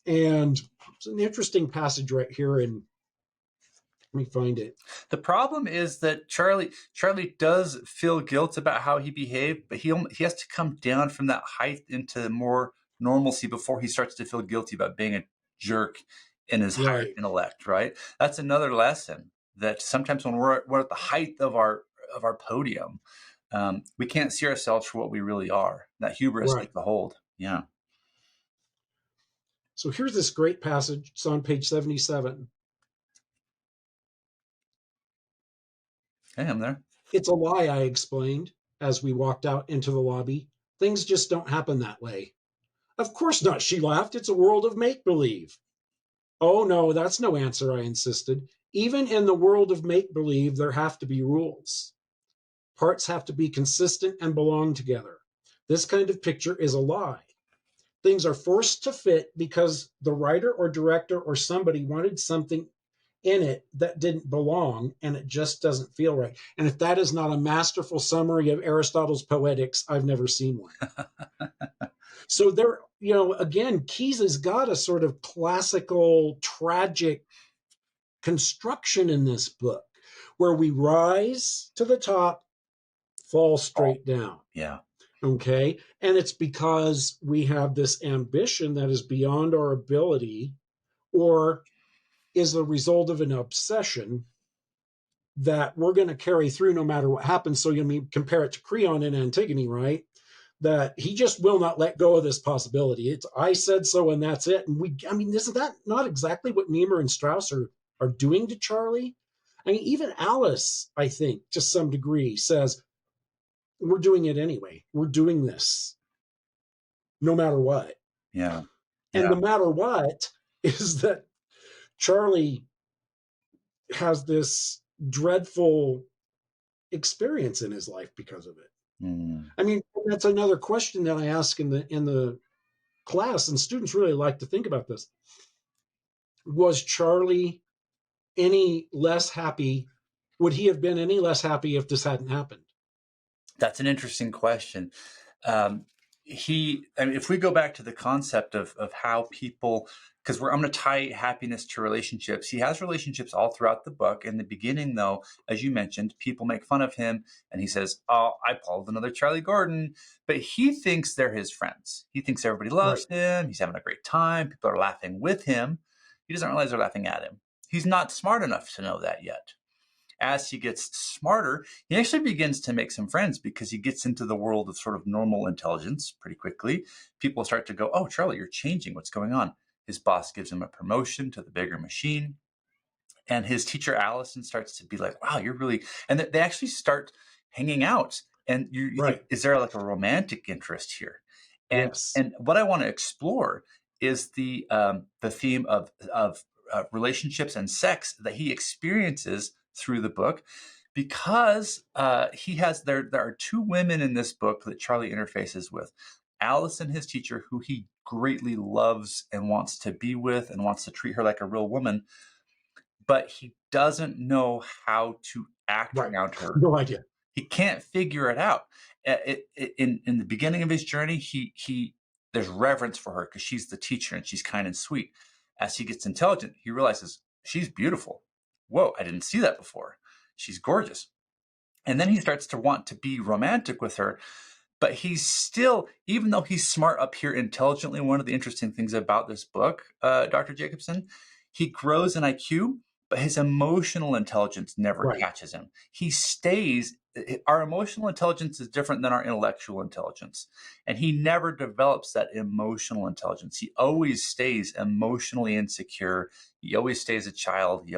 And it's an interesting passage right here, and let me find it.
The problem is that Charlie does feel guilt about how he behaved, but he has to come down from that height into more normalcy before he starts to feel guilty about being a jerk in his higher intellect, right? That's another lesson, that sometimes when we're at the height of our podium, we can't see ourselves for what we really are. That hubris takes a hold. Yeah.
So here's this great passage. It's on page 77.
Hey, I'm there.
It's a lie, I explained as we walked out into the lobby. Things just don't happen that way. Of course not, she laughed. It's a world of make-believe. Oh, no, that's no answer, I insisted. Even in the world of make-believe, there have to be rules. Parts have to be consistent and belong together. This kind of picture is a lie. Things are forced to fit because the writer or director or somebody wanted something in it that didn't belong, and it just doesn't feel right. And if that is not a masterful summary of Aristotle's Poetics, I've never seen one. So there, again, Keyes has got a sort of classical, tragic construction in this book where we rise to the top, fall straight down.
Yeah.
Okay. And it's because we have this ambition that is beyond our ability, or is the result of an obsession that we're going to carry through no matter what happens. So you compare it to Creon in Antigone, right? That he just will not let go of this possibility. It's I said so, and that's it. And isn't that not exactly what Niemeyer and Strauss are doing to Charlie? I mean, even Alice, I think, to some degree, says, we're doing it anyway. We're doing this no matter what.
Yeah.
And no matter what is that Charlie has this dreadful experience in his life because of it. I mean, that's another question that I ask in the class, and students really like to think about this. Was Charlie any less happy? Would he have been any less happy if this hadn't happened?
That's an interesting question. If we go back to the concept of how people, because I'm going to tie happiness to relationships. He has relationships all throughout the book. In the beginning, though, as you mentioned, people make fun of him, and he says, "Oh, I pulled another Charlie Gordon," but he thinks they're his friends. He thinks everybody loves him. He's having a great time. People are laughing with him. He doesn't realize they're laughing at him. He's not smart enough to know that yet. As he gets smarter, he actually begins to make some friends because he gets into the world of sort of normal intelligence pretty quickly. People start to go, "Oh, Charlie, you're changing. What's going on?" His boss gives him a promotion to the bigger machine. And his teacher, Allison, starts to be like, "Wow, you're really..." And they actually start hanging out. And you think, is there like a romantic interest here? And, and what I want to explore is the theme of relationships and sex that he experiences through the book, because there are two women in this book that Charlie interfaces with. Allison, his teacher, who he greatly loves and wants to be with and wants to treat her like a real woman, but he doesn't know how to act around her.
No idea.
He can't figure it out. In the beginning of his journey, there's reverence for her because she's the teacher and she's kind and sweet. As he gets intelligent, he realizes she's beautiful. Whoa, I didn't see that before. She's gorgeous. And then he starts to want to be romantic with her, but he's still, even though he's smart up here intelligently, one of the interesting things about this book, Dr. Jacobsen, he grows in IQ, but his emotional intelligence never
Right.
catches him. He stays, our emotional intelligence is different than our intellectual intelligence. And he never develops that emotional intelligence. He always stays emotionally insecure. He always stays a child.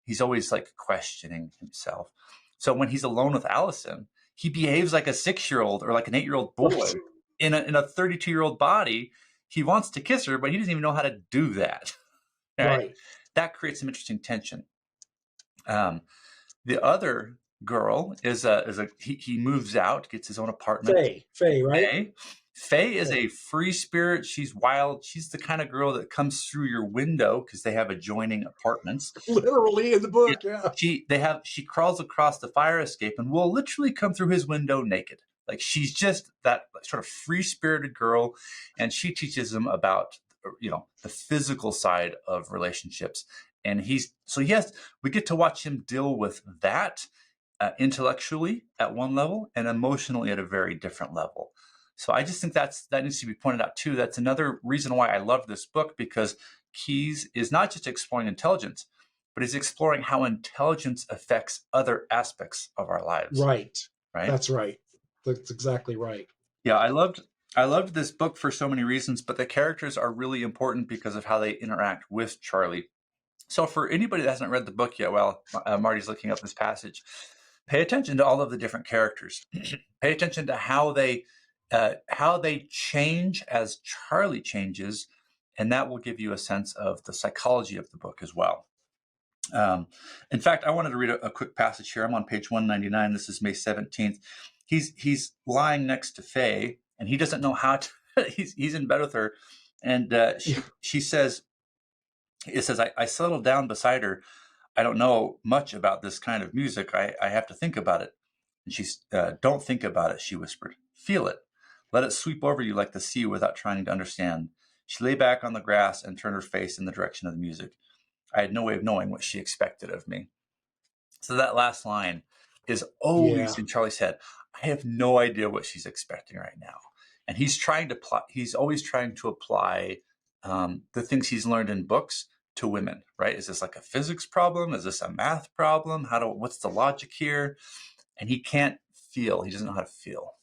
He's always like questioning himself. So when he's alone with Allison, he behaves like a 6-year-old or like an 8-year-old boy in a 32-year-old body. He wants to kiss her, but he doesn't even know how to do that.
Right.
That creates some interesting tension. The other girl is he moves out, gets his own apartment.
Faye, right?
Faye is a free spirit. She's wild. She's the kind of girl that comes through your window because they have adjoining apartments.
Literally in the book, yeah.
She crawls across the fire escape and will literally come through his window naked. Like, she's just that sort of free-spirited girl, and she teaches him about, the physical side of relationships. And we get to watch him deal with that intellectually at one level and emotionally at a very different level. So I just think that needs to be pointed out too. That's another reason why I love this book, because Keyes is not just exploring intelligence, but he's exploring how intelligence affects other aspects of our lives.
Right.
Right.
That's right. That's exactly right.
Yeah, I loved this book for so many reasons, but the characters are really important because of how they interact with Charlie. So for anybody that hasn't read the book yet, while Marty's looking up this passage, pay attention to all of the different characters. Pay attention to how they change as Charlie changes, and that will give you a sense of the psychology of the book as well. In fact, I wanted to read a quick passage here. I'm on page 199. This is May 17th. He's lying next to Faye, and he doesn't know how to. he's in bed with her, and she says, "It says I settled down beside her. I don't know much about this kind of music. I have to think about it." And she's, "Don't think about it," she whispered. "Feel it. Let it sweep over you like the sea without trying to understand." She lay back on the grass and turned her face in the direction of the music. I had no way of knowing what she expected of me. So that last line is always in Charlie's head. I have no idea what she's expecting right now. And he's always trying to apply the things he's learned in books to women, right? Is this like a physics problem? Is this a math problem? What's the logic here? And he can't feel. He doesn't know how to feel.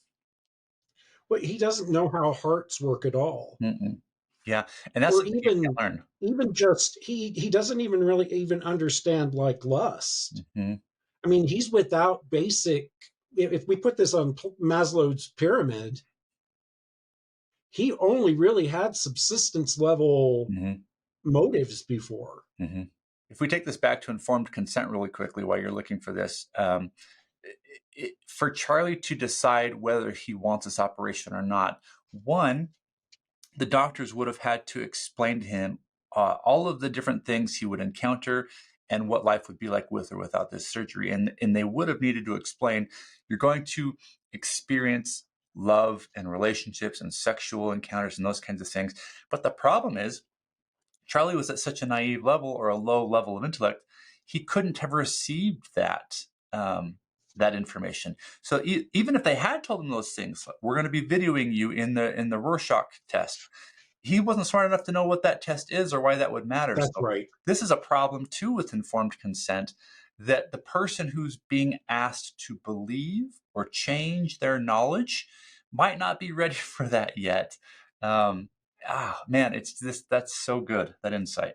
Well, he doesn't know how hearts work at all.
Mm-mm. Yeah, and that's
Or
something you can't learn.
even just he doesn't even really even understand like lust.
Mm-hmm.
I mean, he's without basic. If we put this on Maslow's pyramid, he only really had subsistence level motives before.
Mm-hmm. If we take this back to informed consent really quickly while you're looking for this, for Charlie to decide whether he wants this operation or not, one, the doctors would have had to explain to him all of the different things he would encounter and what life would be like with or without this surgery. And they would have needed to explain, you're going to experience love and relationships and sexual encounters and those kinds of things. But the problem is, Charlie was at such a naive level or a low level of intellect, he couldn't have received that information. So even if they had told him those things, we're going to be videoing you in the Rorschach test, he wasn't smart enough to know what that test is or why that would matter.
That's
so
right.
This is a problem too with informed consent, that the person who's being asked to believe or change their knowledge might not be ready for that yet. Man, that's so good, that insight.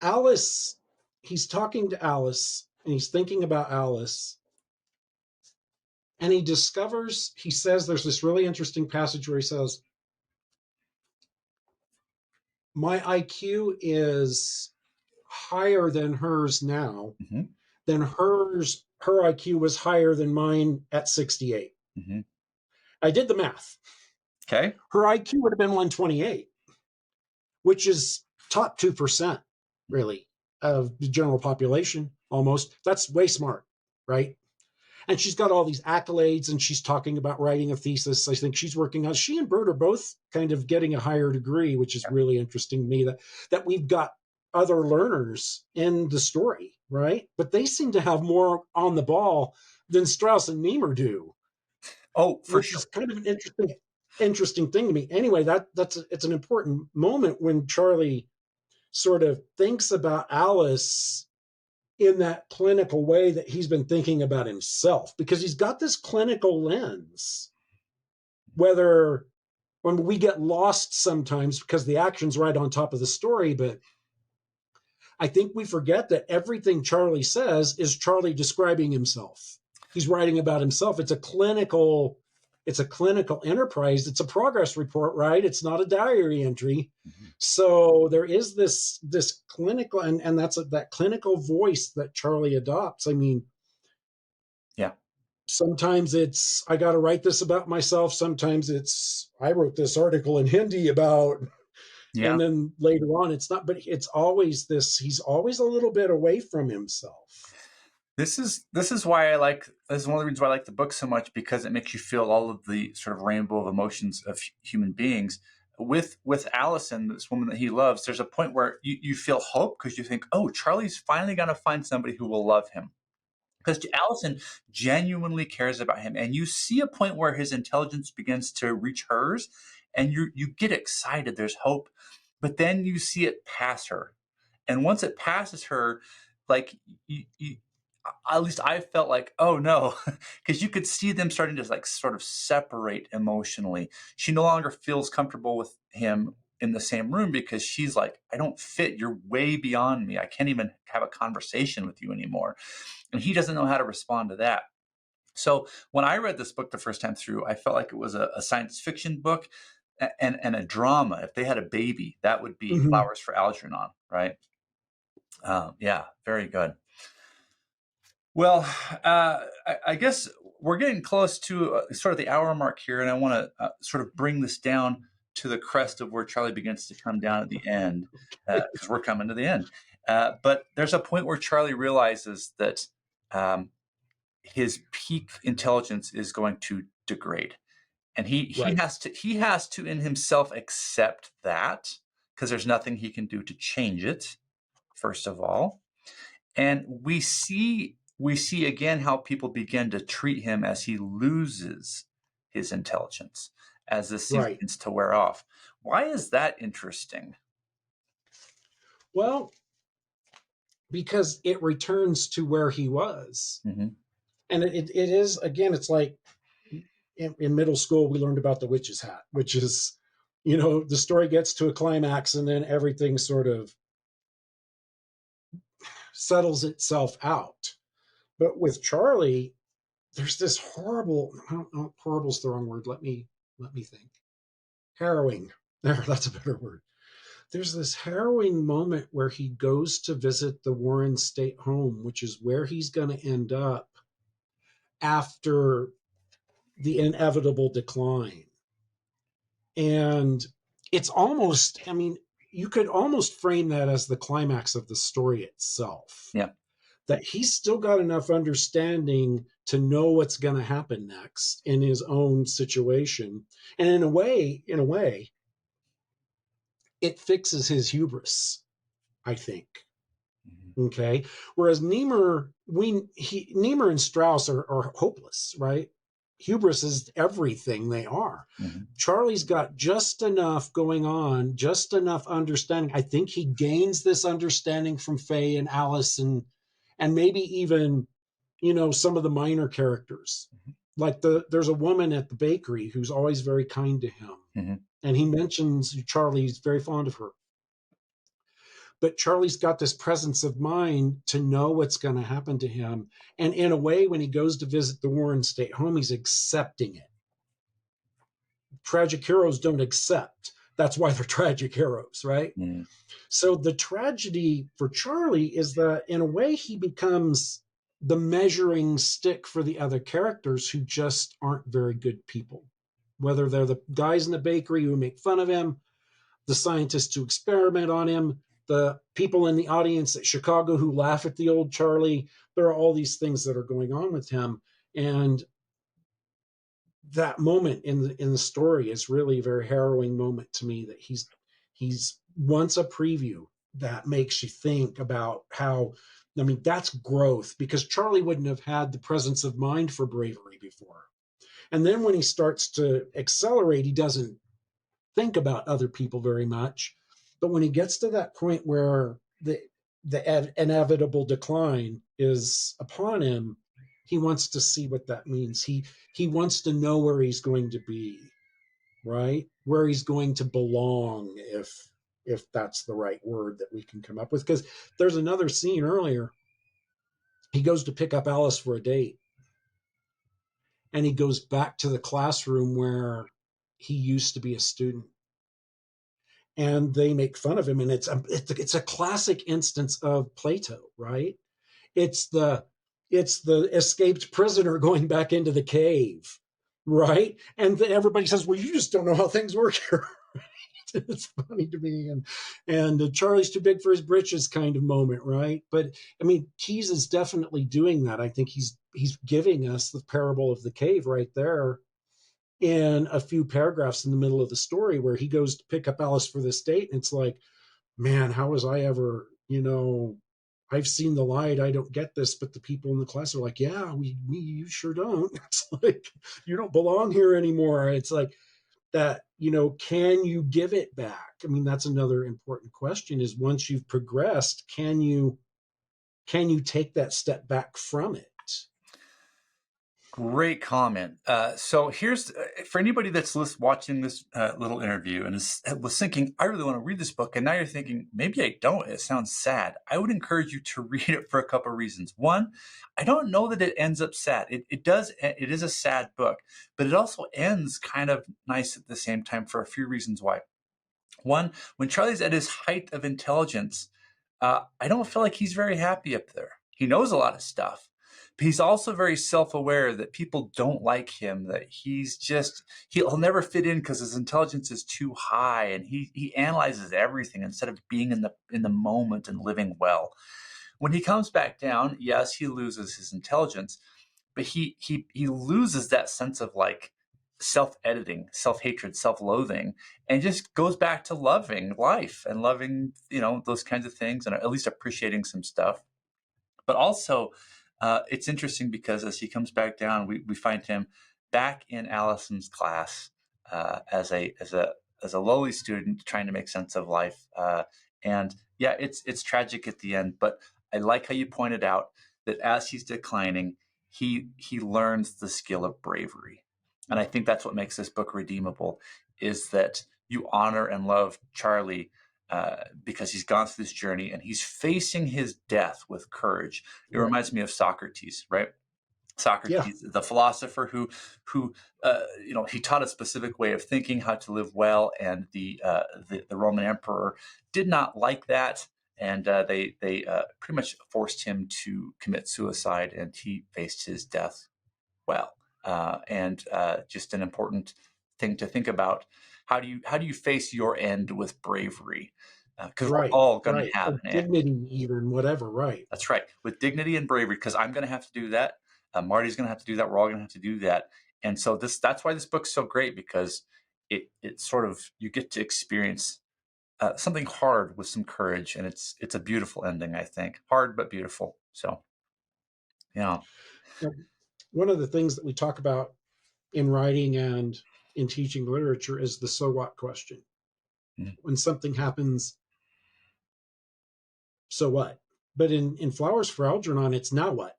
Alice, he's talking to Alice and he's thinking about Alice. And he says there's this really interesting passage where he says, my IQ is higher than hers now.
Mm-hmm.
Then her IQ was higher than mine at 68.
Mm-hmm.
I did the math.
Okay.
Her IQ would have been 128, which is top 2%, really, of the general population, almost. That's way smart, right? And she's got all these accolades, and she's talking about writing a thesis. I think she and Bert are both kind of getting a higher degree, which is really interesting to me, that we've got other learners in the story, right? But they seem to have more on the ball than Strauss and Niemeyer do.
Oh, for
which
sure.
is kind of an interesting thing to me. Anyway, it's an important moment when Charlie sort of thinks about Alice in that clinical way that he's been thinking about himself, because he's got this clinical lens. Whether when we get lost sometimes because the action's right on top of the story, but I think we forget that everything Charlie says is Charlie describing himself. He's writing about himself. It's a clinical enterprise. It's a progress report, right? It's not a diary entry.
Mm-hmm.
So there is this clinical, and that's that clinical voice that Charlie adopts. I mean,
Yeah.
sometimes it's I got to write this about myself. Sometimes it's I wrote this article in Hindi about,
Yeah.
and then later on it's not. But it's always this. He's always a little bit away from himself.
This is why I like. This is one of the reasons why I like the book so much, because it makes you feel all of the sort of rainbow of emotions of human beings. With Allison, this woman that he loves, there's a point where you feel hope because you think, oh, Charlie's finally going to find somebody who will love him. Because Allison genuinely cares about him, and you see a point where his intelligence begins to reach hers, and you get excited. There's hope, but then you see it pass her, and once it passes her, like you at least I felt like, oh no, because you could see them starting to like sort of separate emotionally. She no longer feels comfortable with him in the same room because she's like, I don't fit. You're way beyond me. I can't even have a conversation with you anymore. And he doesn't know how to respond to that. So when I read this book the first time through, I felt like it was a science fiction book and a drama. If they had a baby, that would be
Mm-hmm.
Flowers for Algernon, right? Yeah, very good. Well, I guess we're getting close to sort of the hour mark here, and I want to sort of bring this down to the crest of where Charlie begins to come down at the end, because we're coming to the end. But there's a point where Charlie realizes that his peak intelligence is going to degrade, and
Right.
he has to in himself accept that, because there's nothing he can do to change it, first of all. And we see again how people begin to treat him as he loses his intelligence, as this seems
Right.
to wear off. Why is that interesting?
Well, because it returns to where he was.
Mm-hmm.
And it is, again, it's like in middle school, we learned about the witch's hat, which is, the story gets to a climax and then everything sort of settles itself out. But with Charlie, there's this horrible, I don't know, horrible's the wrong word. Let me think. Harrowing. There, that's a better word. There's this harrowing moment where he goes to visit the Warren State Home, which is where he's going to end up after the inevitable decline. And it's almost, I mean, you could almost frame that as the climax of the story itself.
Yeah.
That he's still got enough understanding to know what's going to happen next in his own situation. And in a way, it fixes his hubris, I think.
Mm-hmm.
Okay. Whereas Niemeyer and Strauss are hopeless, right? Hubris is everything they are.
Mm-hmm.
Charlie's got just enough going on, just enough understanding. I think he gains this understanding from Faye and Alice and maybe even, some of the minor characters.
Mm-hmm.
Like there's a woman at the bakery who's always very kind to him.
Mm-hmm.
And he mentions Charlie's very fond of her. But Charlie's got this presence of mind to know what's going to happen to him. And in a way, when he goes to visit the Warren State Home, he's accepting it. Tragic heroes don't accept. That's why they're tragic heroes, right?
Mm-hmm.
So the tragedy for Charlie is that in a way he becomes the measuring stick for the other characters who just aren't very good people. Whether they're the guys in the bakery who make fun of him, the scientists who experiment on him, the people in the audience at Chicago who laugh at the old Charlie. There are all these things that are going on with him. And that moment in the story is really a very harrowing moment to me, that he's once a preview that makes you think about how, I mean, that's growth, because Charlie wouldn't have had the presence of mind for bravery before. And then when he starts to accelerate, he doesn't think about other people very much. But when he gets to that point where the inevitable decline is upon him, he wants to see what that means. He wants to know where he's going to be, right? Where he's going to belong, if that's the right word that we can come up with. Because there's another scene earlier. He goes to pick up Alice for a date, and he goes back to the classroom where he used to be a student, and they make fun of him. And it's a classic instance of Plato, right? It's the escaped prisoner going back into the cave, right? And everybody says, "Well, you just don't know how things work here." It's funny to me, and Charlie's too big for his britches kind of moment, right? But I mean, Keyes is definitely doing that. I think he's giving us the parable of the cave right there in a few paragraphs in the middle of the story, where he goes to pick up Alice for this date, and it's like, man, how was I ever, I've seen the light, I don't get this. But the people in the class are like, yeah, we you sure don't. It's like, you don't belong here anymore. It's like that, can you give it back? I mean, that's another important question, is once you've progressed, can you take that step back from it?
Great comment. So here's for anybody that's watching this little interview and was thinking, I really want to read this book, and now you're thinking, maybe I don't. It sounds sad. I would encourage you to read it for a couple of reasons. One, I don't know that it ends up sad. It does. It is a sad book, but it also ends kind of nice at the same time for a few reasons why. One, when Charlie's at his height of intelligence, I don't feel like he's very happy up there. He knows a lot of stuff, but he's also very self-aware that people don't like him, that he'll never fit in because his intelligence is too high, and he analyzes everything instead of being in the moment and living well. When he comes back down, yes, he loses his intelligence, but he loses that sense of like self-editing, self-hatred, self-loathing, and just goes back to loving life and loving, those kinds of things, and at least appreciating some stuff. But also, it's interesting because as he comes back down, we find him back in Allison's class as a lowly student trying to make sense of life. And yeah, it's tragic at the end. But I like how you pointed out that as he's declining, he learns the skill of bravery. And I think that's what makes this book redeemable, is that you honor and love Charlie because he's gone through this journey and he's facing his death with courage. It
Right.
reminds me of Socrates, right?
Yeah.
Socrates, the philosopher who he taught a specific way of thinking, how to live well, and the Roman emperor did not like that, and they pretty much forced him to commit suicide, and he faced his death well. And just an important thing to think about. How do you face your end with bravery? Because we're
Right.
all going to
Right.
have
Or
an end.
dignity, even, whatever. Right.
That's right, with dignity and bravery, because I'm going to have to do that. Marty's going to have to do that. We're all going to have to do that. And so that's why this book's so great, because it sort of, you get to experience something hard with some courage, and it's a beautiful ending, I think. Hard but beautiful. So yeah.
Now, one of the things that we talk about in writing and in teaching literature is the so what question.
Mhm.
When something happens, so what? But in Flowers for Algernon, it's now what?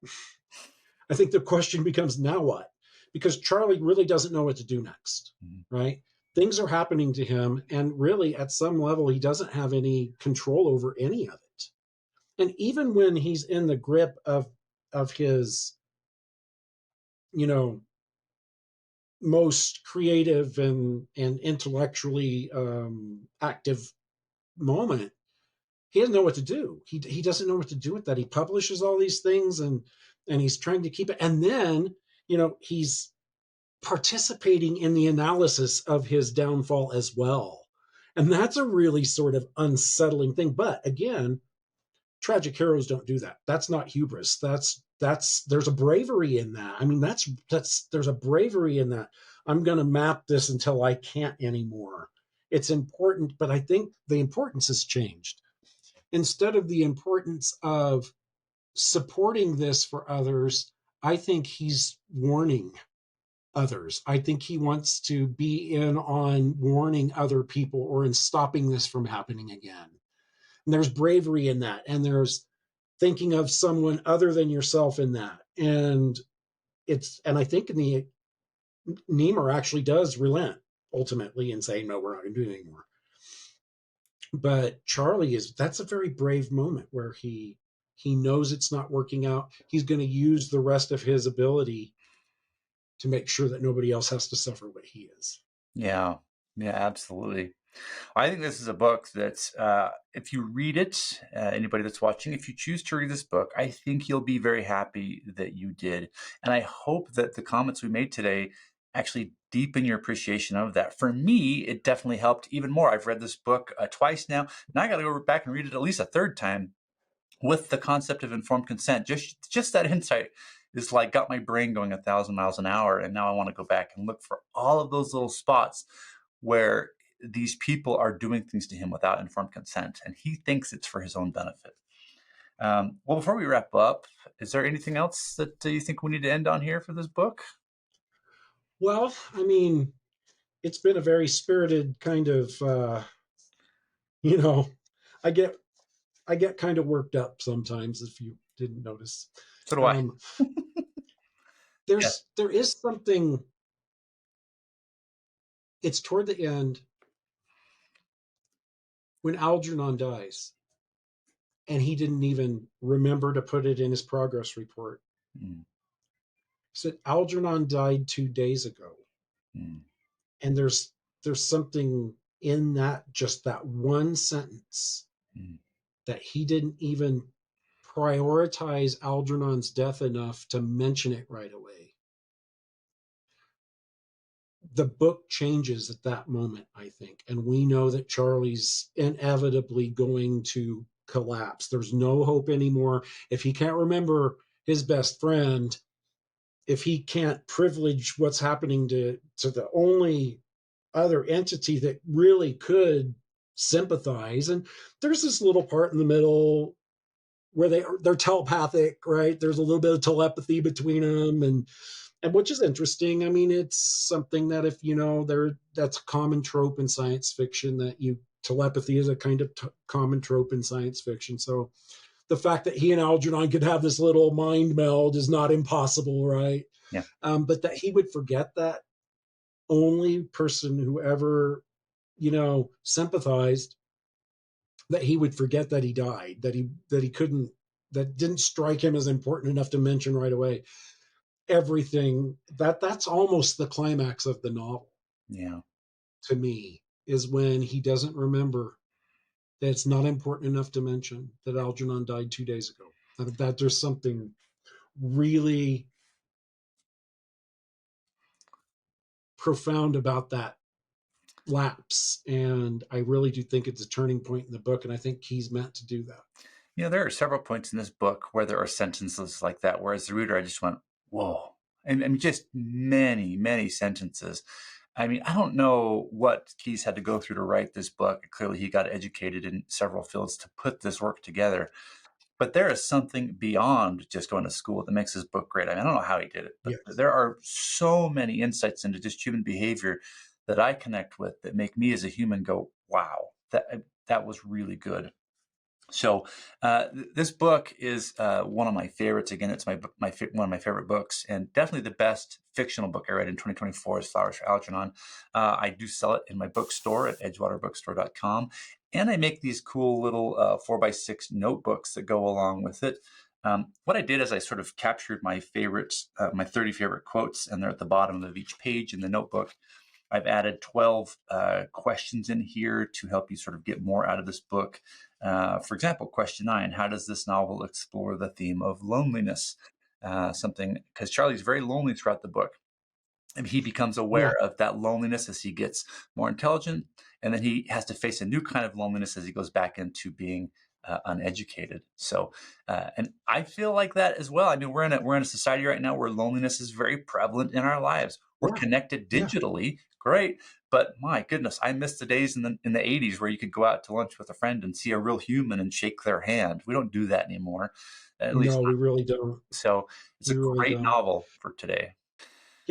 I think the question becomes now what? Because Charlie really doesn't know what to do next,
Mhm.
right? Things are happening to him, and really, at some level, he doesn't have any control over any of it. And even when he's in the grip of his, you know, most creative and intellectually active moment, he doesn't know what to do. He doesn't know what to do with that. He publishes all these things, and he's trying to keep it. And then, he's participating in the analysis of his downfall as well. And that's a really sort of unsettling thing. But again, tragic heroes don't do that. That's not hubris. That's there's a bravery in that. I mean, that's there's a bravery in that. I'm going to map this until I can't anymore. It's important, but I think the importance has changed. Instead of the importance of supporting this for others, I think he's warning others. I think he wants to be in on warning other people or in stopping this from happening again. And there's bravery in that. And there's thinking of someone other than yourself in that. And I think in the Niemeyer actually does relent ultimately and say, no, we're not going to do it anymore. But Charlie that's a very brave moment where he knows it's not working out. He's going to use the rest of his ability to make sure that nobody else has to suffer what he is.
Yeah, yeah, absolutely. I think this is a book that's, if you read it, anybody that's watching, if you choose to read this book, I think you'll be very happy that you did. And I hope that the comments we made today actually deepen your appreciation of that. For me, it definitely helped even more. I've read this book twice now. Now I got to go back and read it at least a third time with the concept of informed consent. Just that insight is like got my brain going 1,000 miles an hour. And now I want to go back and look for all of those little spots where these people are doing things to him without informed consent, and he thinks it's for his own benefit. Well, before we wrap up, is there anything else that you think we need to end on here for this book?
Well, I mean, it's been a very spirited kind of, you know, I get kind of worked up sometimes if you didn't notice.
So do I.
Um,
Yeah.
there is something. It's toward the end when Algernon dies, and he didn't even remember to put it in his progress report.
Mm,
He said Algernon died 2 days ago,
mm,
and there's something in that, just that one sentence,
mm.
that he didn't even prioritize Algernon's death enough to mention it right away. The book changes at that moment, I think. And we know that Charlie's inevitably going to collapse. There's no hope anymore. If he can't remember his best friend, if he can't privilege what's happening to the only other entity that really could sympathize. And there's this little part in the middle where they're telepathic, right? There's a little bit of telepathy between them, and which is interesting. I mean, it's something that, if you know, that's a common trope in science fiction, that you telepathy is a kind of common trope in science fiction. So the fact that he and Algernon could have this little mind meld is not impossible, right?
Yeah.
But that he would forget that only person who ever, sympathized, that he would forget that he died, that he couldn't, that didn't strike him as important enough to mention right away. Everything that's almost the climax of the novel.
Yeah.
To me, is when he doesn't remember that it's not important enough to mention that Algernon died 2 days ago. That there's something really profound about that lapse, and I really do think it's a turning point in the book, and I think he's meant to do that.
There are several points in this book where there are sentences like that, where as the reader, I just went, whoa. And just many, many sentences. I mean, I don't know what Keyes had to go through to write this book. Clearly, he got educated in several fields to put this work together. But there is something beyond just going to school that makes this book great. I mean, I don't know how he did it, but
Yes.
there are so many insights into just human behavior that I connect with that make me as a human go, wow, that was really good. So this book is one of my favorites. Again, it's one of my favorite books, and definitely the best fictional book I read in 2024 is Flowers for Algernon. I do sell it in my bookstore at edgewaterbookstore.com, and I make these cool little 4x6 notebooks that go along with it. What I did is I sort of captured my favorites, my 30 favorite quotes, and they're at the bottom of each page in the notebook. I've added 12 questions in here to help you sort of get more out of this book. For example, question 9, how does this novel explore the theme of loneliness? Because Charlie's very lonely throughout the book. And he becomes
Yeah.
aware of that loneliness as he gets more intelligent. And then he has to face a new kind of loneliness as he goes back into being uneducated. So, and I feel like that as well. I mean, we're in a society right now where loneliness is very prevalent in our lives. We're
Yeah.
connected
Yeah.
digitally, great, but my goodness, I miss the days in the 80s where you could go out to lunch with a friend and see a real human and shake their hand. We don't do that anymore, at least
No, we
not.
really don't.
So it's a
We really
great
don't.
novel for today.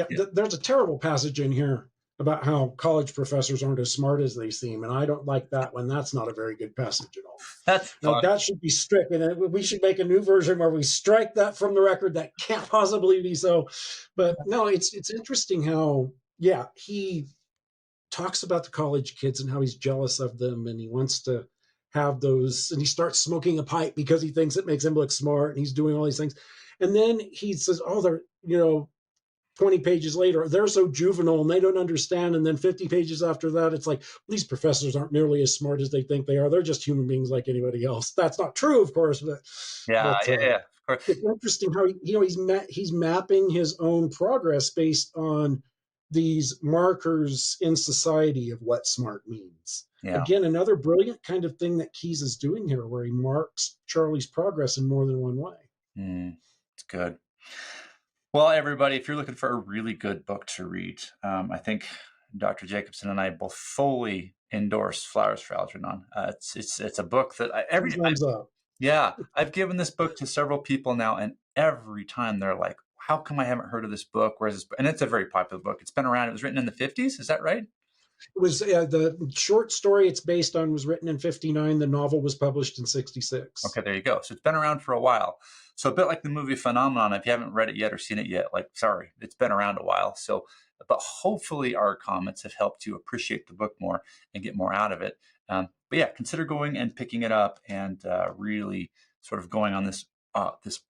Yeah, there's a terrible passage in here about how college professors aren't as smart as they seem, and I don't like that one. That's not a very good passage at all.
That's
Now,
fun.
that should be strict, and we should make a new version where we strike that from the record. That can't possibly be so. But no, it's interesting how, yeah, he talks about the college kids and how he's jealous of them, and he wants to have those, and he starts smoking a pipe because he thinks it makes him look smart, and he's doing all these things. And then he says, oh, they're, 20 pages later, they're so juvenile and they don't understand. And then 50 pages after that, it's like, these professors aren't nearly as smart as they think they are. They're just human beings like anybody else. That's not true, of course, but
Yeah, of course.
it's interesting how he's mapping his own progress based on these markers in society of what smart means.
Yeah.
Again, another brilliant kind of thing that Keyes is doing here, where he marks Charlie's progress in more than one way.
It's good. Well, everybody, if you're looking for a really good book to read, I think Dr. Jacobsen and I both fully endorse Flowers for Algernon. It's a book that I've given this book to several people now, and every time they're like, how come I haven't heard of this book? Where's this? And it's a very popular book. It's been around. It was written in the 50s. Is that right?
It was the short story it's based on was written in 59. The novel was published in 66.
Okay, there you go. So it's been around for a while. So a bit like the movie Phenomenon, if you haven't read it yet or seen it yet, sorry, it's been around a while. So, but hopefully our comments have helped you appreciate the book more and get more out of it. But yeah, consider going and picking it up and really sort of going on this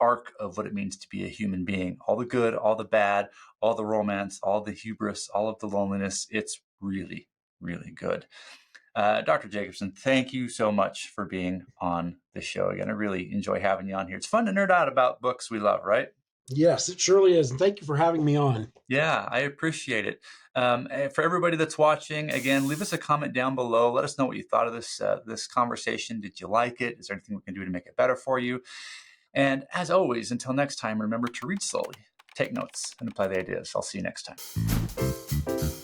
arc of what it means to be a human being. All the good, all the bad, all the romance, all the hubris, all of the loneliness. It's really, really good. Dr. Jacobsen, thank you so much for being on the show again. I really enjoy having you on here. It's fun to nerd out about books we love, right?
Yes, it surely is. And thank you for having me on.
Yeah, I appreciate it. For everybody that's watching, again, leave us a comment down below. Let us know what you thought of this conversation. Did you like it? Is there anything we can do to make it better for you? And as always, until next time, remember to read slowly, take notes, and apply the ideas. I'll see you next time.